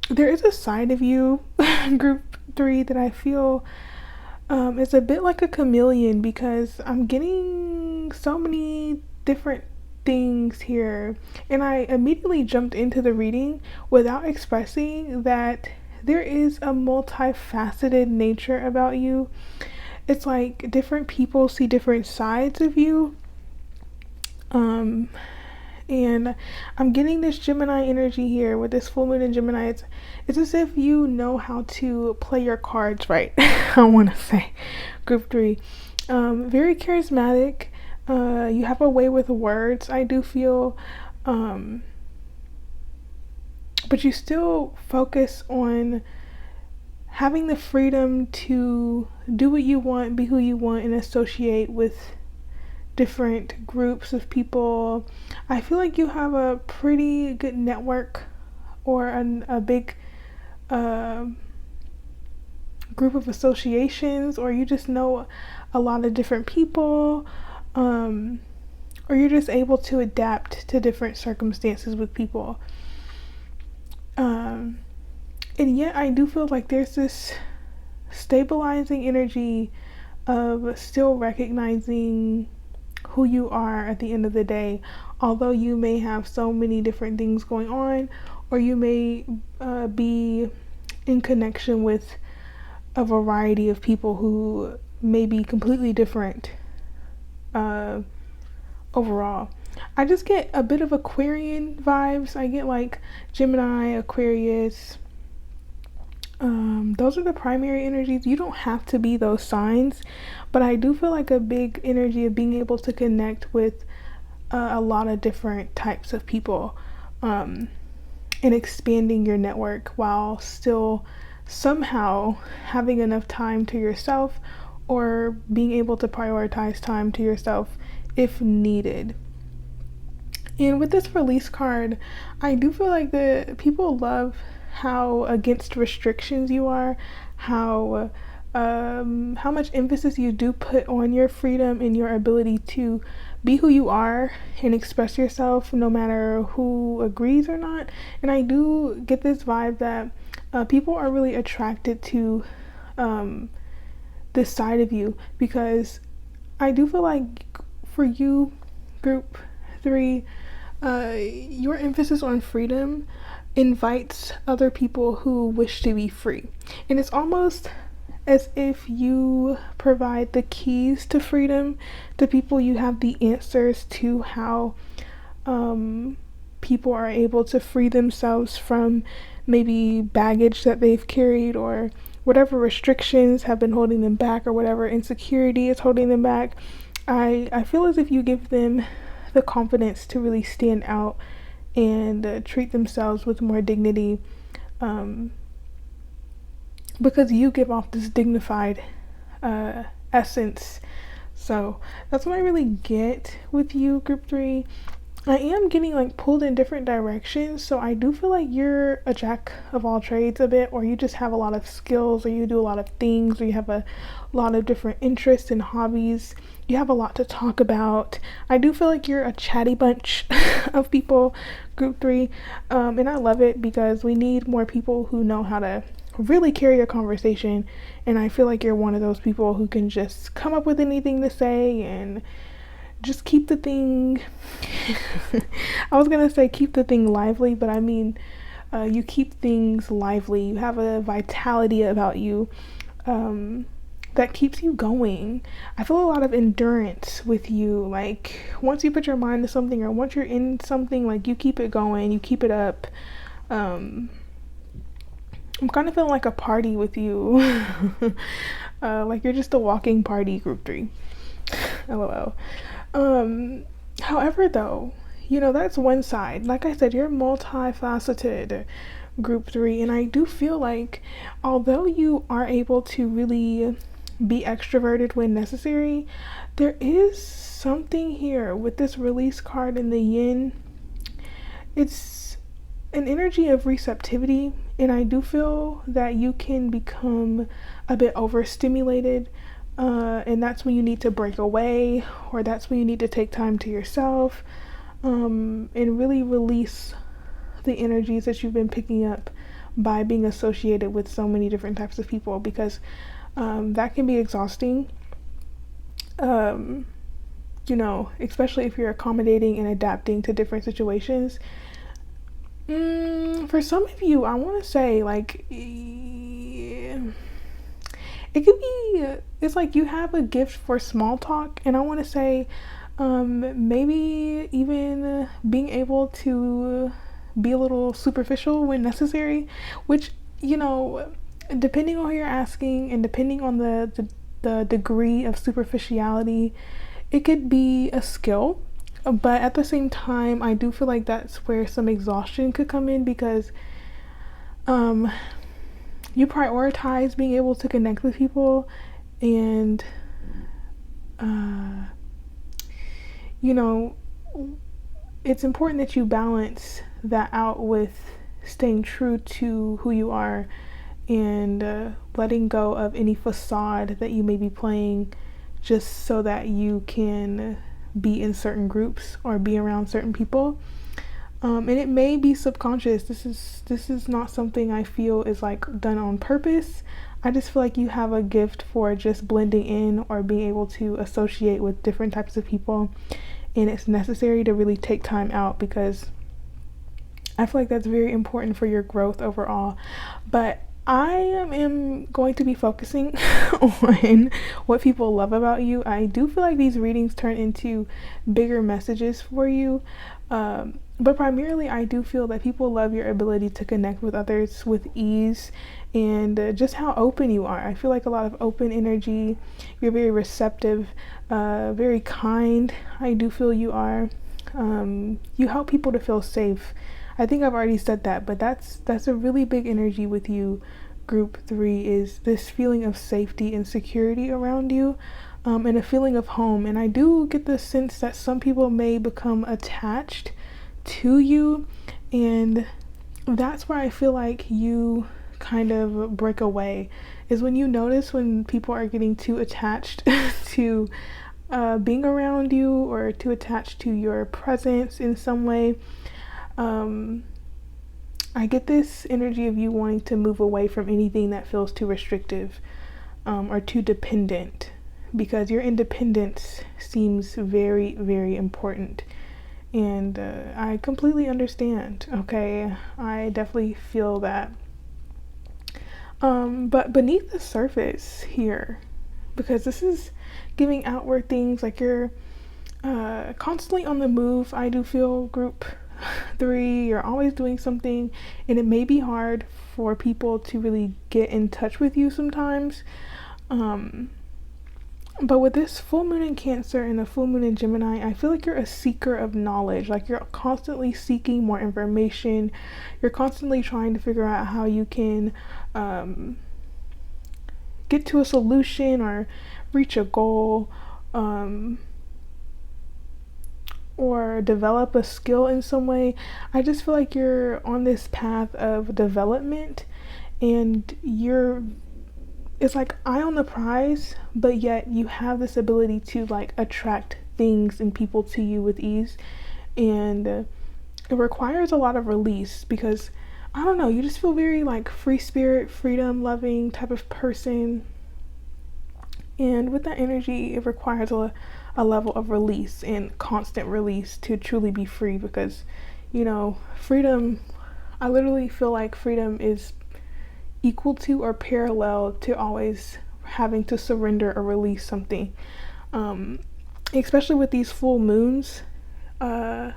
There is a side of you, group 3, that I feel is a bit like a chameleon, because I'm getting so many different things here, and I immediately jumped into the reading without expressing that there is a multifaceted nature about you. It's like different people see different sides of you. And I'm getting this Gemini energy here with this full moon in Gemini. It's as if you know how to play your cards right. I want to say, group 3, very charismatic. You have a way with words, I do feel, but you still focus on having the freedom to do what you want, be who you want, and associate with different groups of people. I feel like you have a pretty good network, or a big group of associations, or you just know a lot of different people, or you're just able to adapt to different circumstances with people. And yet I do feel like there's this stabilizing energy of still recognizing who you are at the end of the day, although you may have so many different things going on, or you may be in connection with a variety of people who may be completely different overall. I just get a bit of Aquarian vibes. I get like Gemini, Aquarius. Those are the primary energies. You don't have to be those signs, but I do feel like a big energy of being able to connect with a lot of different types of people, and expanding your network while still somehow having enough time to yourself, or being able to prioritize time to yourself if needed. And with this release card, I do feel like the people love how against restrictions you are, how much emphasis you do put on your freedom and your ability to be who you are and express yourself no matter who agrees or not. And I do get this vibe that people are really attracted to this side of you, because I do feel like for you, group 3, your emphasis on freedom invites other people who wish to be free. And it's almost as if you provide the keys to freedom to people. You have the answers to how people are able to free themselves from maybe baggage that they've carried, or whatever restrictions have been holding them back, or whatever insecurity is holding them back. I feel as if you give them the confidence to really stand out and treat themselves with more dignity, because you give off this dignified essence. So that's what I really get with you, group 3. I am getting like pulled in different directions, so I do feel like you're a jack of all trades a bit, or you just have a lot of skills, or you do a lot of things, or you have a lot of different interests and hobbies. You have a lot to talk about. I do feel like you're a chatty bunch of people, group 3, and I love it, because we need more people who know how to really carry a conversation, and I feel like you're one of those people who can just come up with anything to say and just keep the thing I was gonna say keep the thing lively, but I mean you keep things lively. You have a vitality about you that keeps you going. I feel a lot of endurance with you. Like once you put your mind to something, or once you're in something, like you keep it going, you keep it up. I'm kind of feeling like a party with you. Like you're just a walking party, group 3. LOL. However though, you know, that's one side. Like I said, you're multifaceted, group 3, and I do feel like although you are able to really be extroverted when necessary, there is something here with this release card in the yin. It's an energy of receptivity, and I do feel that you can become a bit overstimulated and that's when you need to break away, or that's when you need to take time to yourself, and really release the energies that you've been picking up by being associated with so many different types of people, because that can be exhausting. Especially if you're accommodating and adapting to different situations. For some of you, I want to say, like, it could be, it's like you have a gift for small talk, and I want to say, maybe even being able to be a little superficial when necessary, which, depending on who you're asking and depending on the degree of superficiality, it could be a skill. But at the same time, I do feel like that's where some exhaustion could come in, because you prioritize being able to connect with people, and it's important that you balance that out with staying true to who you are, and letting go of any facade that you may be playing just so that you can be in certain groups or be around certain people. And it may be subconscious. This is not something I feel is like done on purpose. I just feel like you have a gift for just blending in or being able to associate with different types of people, and it's necessary to really take time out, because I feel like that's very important for your growth overall. But I am going to be focusing on what people love about you. I do feel like these readings turn into bigger messages for you. But primarily, I do feel that people love your ability to connect with others with ease, and just how open you are. I feel like a lot of open energy. You're very receptive, very kind. I do feel you are. You help people to feel safe. I think I've already said that, but that's a really big energy with you. Group 3 is this feeling of safety and security around you, and a feeling of home. And I do get the sense that some people may become attached to you, and that's where I feel like you kind of break away, is when you notice when people are getting too attached to being around you, or too attached to your presence in some way. I get this energy of you wanting to move away from anything that feels too restrictive, or too dependent, because your independence seems very, very important. And I completely understand, okay? I definitely feel that. But beneath the surface here, because this is giving outward things, like you're constantly on the move. I do feel group 3, you're always doing something, and it may be hard for people to really get in touch with you sometimes. But with this full moon in Cancer and the full moon in Gemini, I feel like you're a seeker of knowledge. Like you're constantly seeking more information. You're constantly trying to figure out how you can get to a solution or reach a goal, or develop a skill in some way. I just feel like you're on this path of development, and it's like eye on the prize, but yet you have this ability to like attract things and people to you with ease. And it requires a lot of release, because I don't know, you just feel very like free spirit, freedom loving type of person. And with that energy, it requires a level of release and constant release to truly be free, because freedom, I literally feel like freedom is equal to or parallel to always having to surrender or release something. Especially with these full moons, I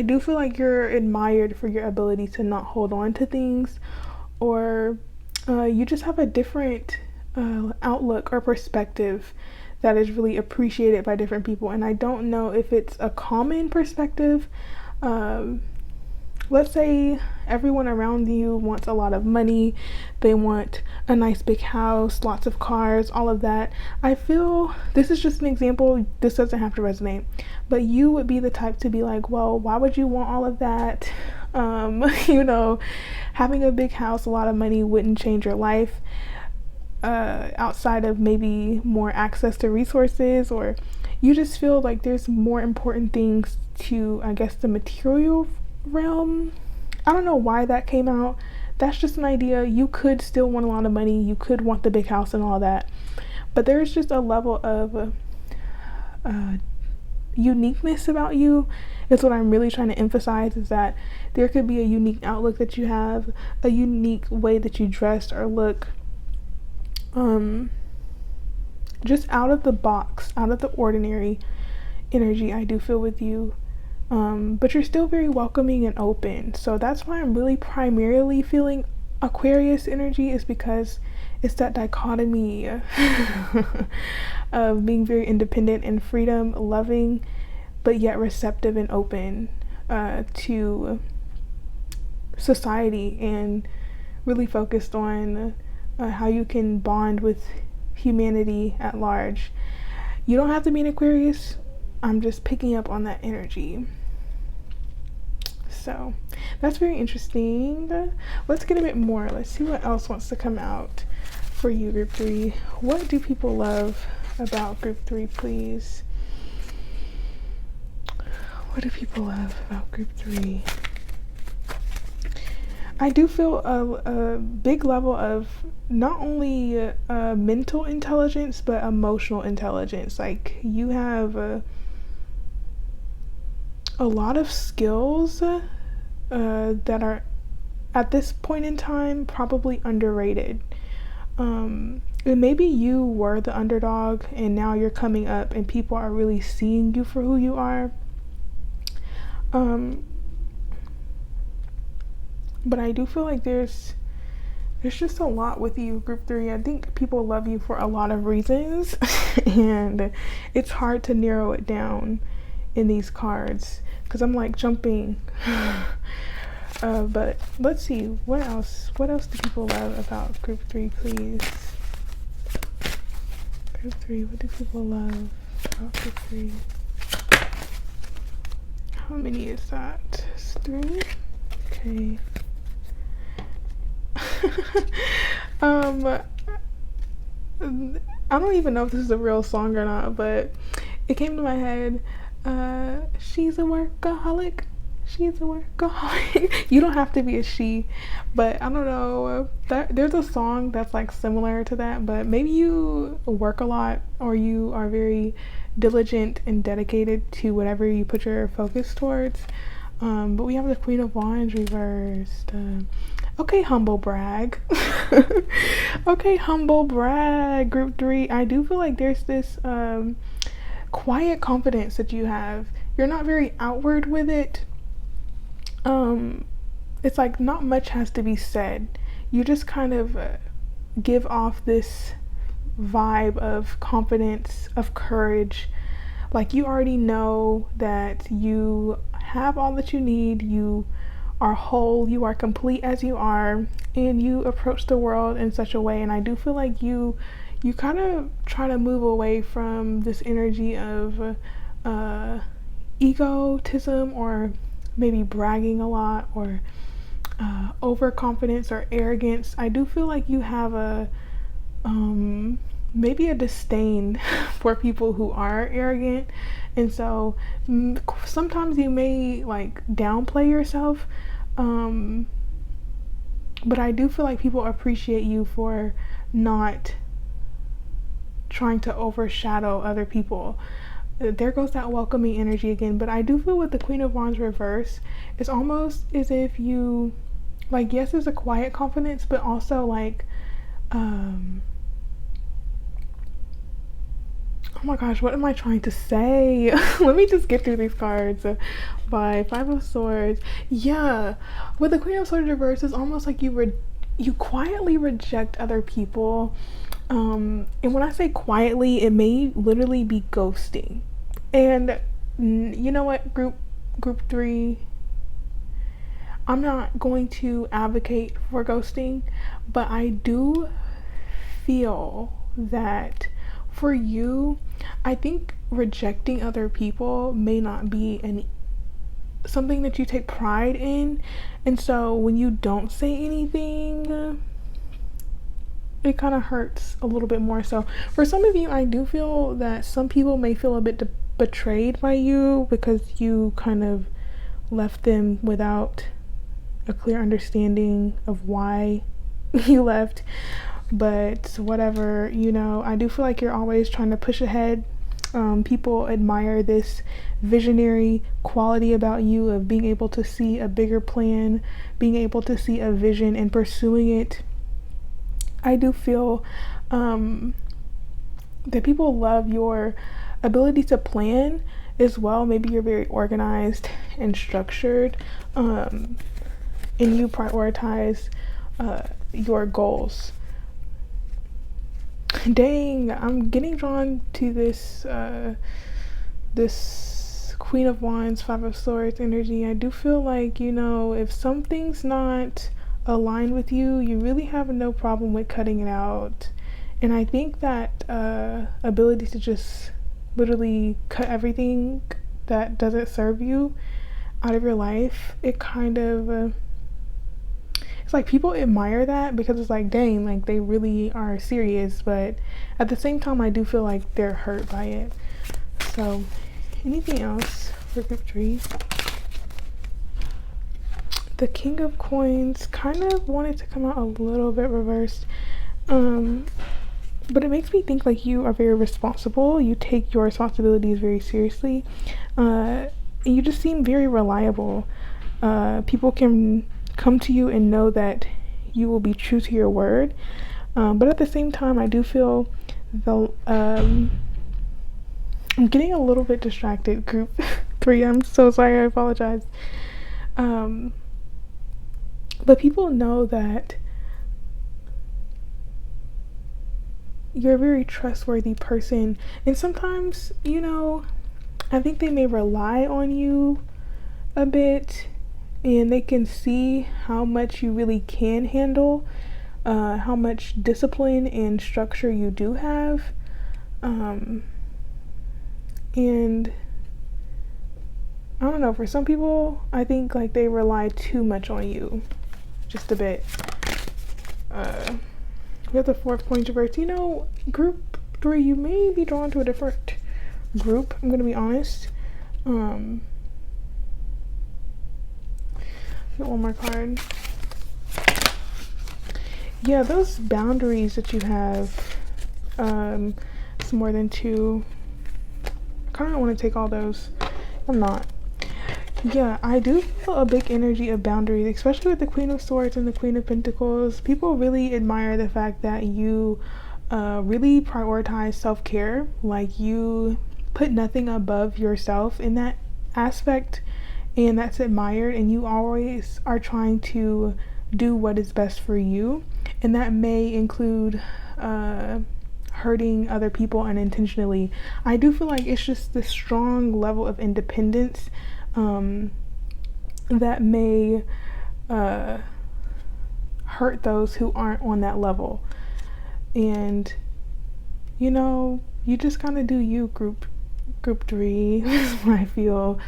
do feel like you're admired for your ability to not hold on to things, or you just have a different outlook or perspective that is really appreciated by different people. And I don't know if it's a common perspective. Let's say everyone around you wants a lot of money, they want a nice big house, lots of cars, all of that. I feel, this is just an example, this doesn't have to resonate, but you would be the type to be like, well, why would you want all of that? Having a big house, a lot of money wouldn't change your life. outside of maybe more access to resources, or you just feel like there's more important things to, I guess, the material realm. I don't know why that came out. That's just an idea. You could still want a lot of money, you could want the big house and all that, but there's just a level of uniqueness about you. Is what I'm really trying to emphasize, is that there could be a unique outlook that you have, a unique way that you dress or look, just out of the box, out of the ordinary energy I do feel with you. But you're still very welcoming and open. So that's why I'm really primarily feeling Aquarius energy, is because it's that dichotomy of being very independent and freedom loving, but yet receptive and open to society, and really focused on how you can bond with humanity at large. You don't have to be an Aquarius. I'm just picking up on that energy. So that's very interesting. Let's get a bit more. Let's see what else wants to come out for you, group 3. What do people love about group 3, please? What do people love about group 3? I do feel a big level of not only mental intelligence, but emotional intelligence. Like, you have a lot of skills that are, at this point in time, probably underrated. And maybe you were the underdog and now you're coming up and people are really seeing you for who you are. But I do feel like there's just a lot with you, group 3. I think people love you for a lot of reasons and it's hard to narrow it down in these cards because I'm like jumping. But let's see, what else do people love about group 3, please? Group 3, what do people love about group 3? How many is that? It's 3? Okay. I don't even know if this is a real song or not, but it came to my head. She's a workaholic. She's a workaholic. You don't have to be a she, but I don't know. There's a song that's like similar to that, but maybe you work a lot or you are very diligent and dedicated to whatever you put your focus towards. But we have the Queen of Wands reversed. Okay, humble brag. Okay, humble brag, group 3. I do feel like there's this quiet confidence that you have. You're not very outward with it. It's like not much has to be said. You just kind of give off this vibe of confidence, of courage. Like, you already know that you have all that you need. You are whole, you are complete as you are, and you approach the world in such a way. And I do feel like you kind of try to move away from this energy of egotism, or maybe bragging a lot, or overconfidence or arrogance. I do feel like you have a maybe a disdain for people who are arrogant, and so sometimes you may like downplay yourself, but I do feel like people appreciate you for not trying to overshadow other people. There goes that welcoming energy again. But I do feel with the Queen of Wands reverse, it's almost as if you, like, yes, there's a quiet confidence, but also like oh my gosh, what am I trying to say? Let me just get through these cards. By 5 of Swords. Yeah, with the Queen of Swords reverse, it's almost like you quietly reject other people. And when I say quietly, it may literally be ghosting. And you know what, group 3, I'm not going to advocate for ghosting, but I do feel that for you, I think rejecting other people may not be something that you take pride in. And so when you don't say anything, it kind of hurts a little bit more. So for some of you, I do feel that some people may feel a bit betrayed by you because you kind of left them without a clear understanding of why you left. But whatever, I do feel like you're always trying to push ahead. People admire this visionary quality about you of being able to see a bigger plan, being able to see a vision and pursuing it. I do feel that people love your ability to plan as well. Maybe you're very organized and structured, and you prioritize your goals. Dang, I'm getting drawn to this this Queen of Wands, Five of Swords energy. I do feel like, if something's not aligned with you, you really have no problem with cutting it out. And I think that ability to just literally cut everything that doesn't serve you out of your life, it kind of it's like people admire that because it's like, dang, like they really are serious, but at the same time I do feel like they're hurt by it. So anything else for group 3? The King of Coins kind of wanted to come out a little bit reversed, but it makes me think like you are very responsible. You take your responsibilities very seriously, and you just seem very reliable. People can come to you and know that you will be true to your word, but at the same time I do feel I'm getting a little bit distracted, group 3. I'm so sorry, I apologize. But people know that you're a very trustworthy person, and sometimes, I think they may rely on you a bit, and they can see how much you really can handle, how much discipline and structure you do have, and I don't know, for some people I think like they rely too much on you, just a bit. We have the 4 of Coins reversed. Group 3, you may be drawn to a different group, I'm gonna be honest. Get one more card. Yeah, those boundaries that you have, it's more than 2. I kind of want to take all those. I'm not. Yeah, I do feel a big energy of boundaries, especially with the Queen of Swords and the Queen of Pentacles. People really admire the fact that you really prioritize self-care. Like, you put nothing above yourself in that aspect, and that's admired, and you always are trying to do what is best for you, and that may include hurting other people unintentionally. I do feel like it's just this strong level of independence that may hurt those who aren't on that level. And you just kind of do you, group 3. Is what I feel.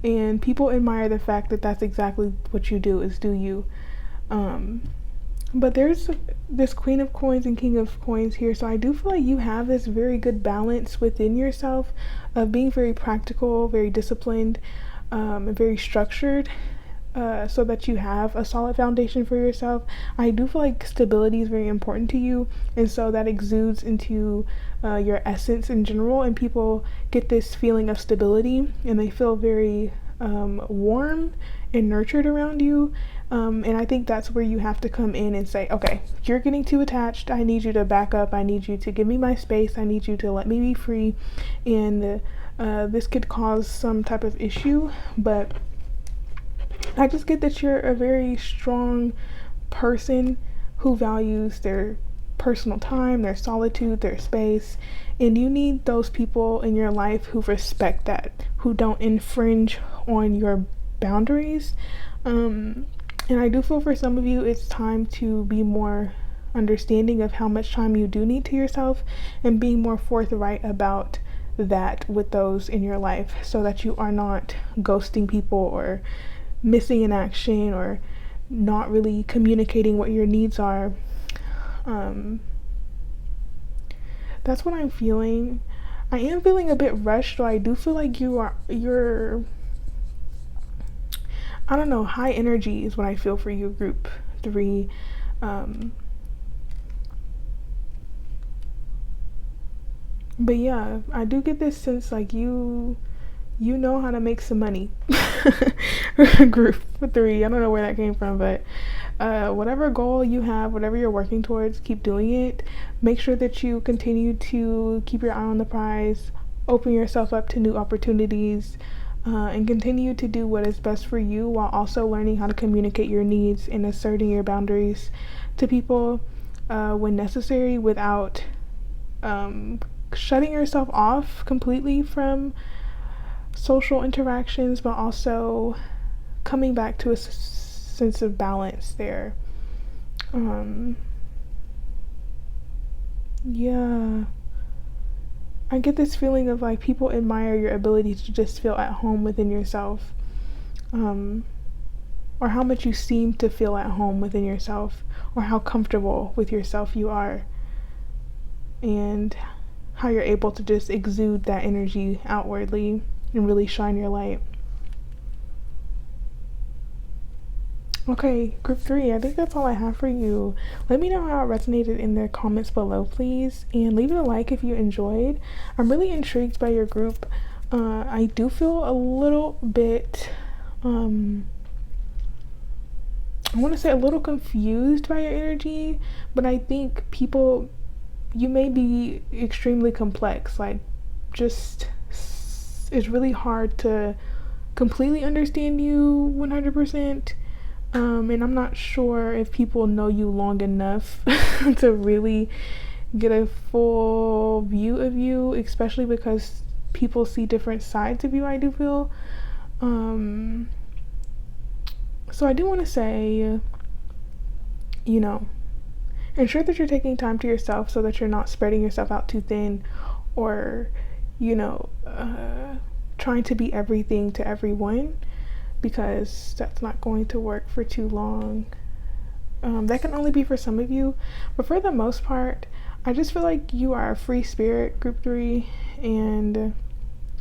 And people admire the fact that that's exactly what you do, is do you. But there's this Queen of Coins and King of Coins here, so I do feel like you have this very good balance within yourself of being very practical, very disciplined, and very structured, so that you have a solid foundation for yourself. I do feel like stability is very important to you, and so that exudes into your essence in general, and people get this feeling of stability and they feel very warm and nurtured around you, and I think that's where you have to come in and say, okay, you're getting too attached, I need you to back up, I need you to give me my space, I need you to let me be free. And this could cause some type of issue, but I just get that you're a very strong person who values their personal time, their solitude, their space, and you need those people in your life who respect that, who don't infringe on your boundaries. And I do feel for some of you it's time to be more understanding of how much time you do need to yourself, and being more forthright about that with those in your life, so that you are not ghosting people or missing in action or not really communicating what your needs are. That's what I'm feeling. I am feeling a bit rushed, so I do feel like you're I don't know, high energy is what I feel for you, group 3. Um, but yeah, I do get this sense like you know how to make some money. Group 3. I don't know where that came from, but whatever goal you have, whatever you're working towards, keep doing it. Make sure that you continue to keep your eye on the prize, open yourself up to new opportunities, and continue to do what is best for you while also learning how to communicate your needs and asserting your boundaries to people when necessary without shutting yourself off completely from social interactions, but also coming back to a sense of balance there. Yeah. I get this feeling of like people admire your ability to just feel at home within yourself, um, or how much you seem to feel at home within yourself, or how comfortable with yourself you are, and how you're able to just exude that energy outwardly and really shine your light. Okay, group 3, I think that's all I have for you. Let me know how it resonated in the comments below, please, and leave it a like if you enjoyed. I'm really intrigued by your group. I do feel a little bit, I want to say a little confused by your energy, but I think you may be extremely complex. Like, just, it's really hard to completely understand you 100%. And I'm not sure if people know you long enough to really get a full view of you, especially because people see different sides of you, I do feel. So I do want to say, ensure that you're taking time to yourself so that you're not spreading yourself out too thin or, you know, trying to be everything to everyone, because that's not going to work for too long. That can only be for some of you, but for the most part, I just feel like you are a free spirit, group 3, and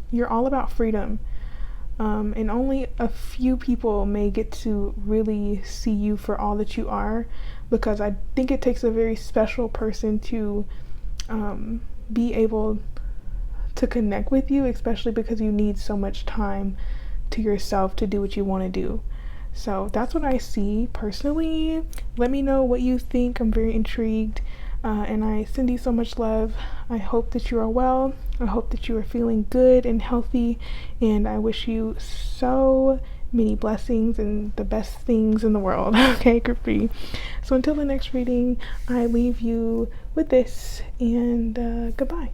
you're all about freedom. And only a few people may get to really see you for all that you are, because I think it takes a very special person to be able to connect with you, especially because you need so much time to yourself to do what you want to do. So that's what I see personally. Let me know what you think. I'm very intrigued. And I send you so much love. I hope that you are well. I hope that you are feeling good and healthy. And I wish you so many blessings and the best things in the world. Okay, group 3. So until the next reading, I leave you with this, and goodbye.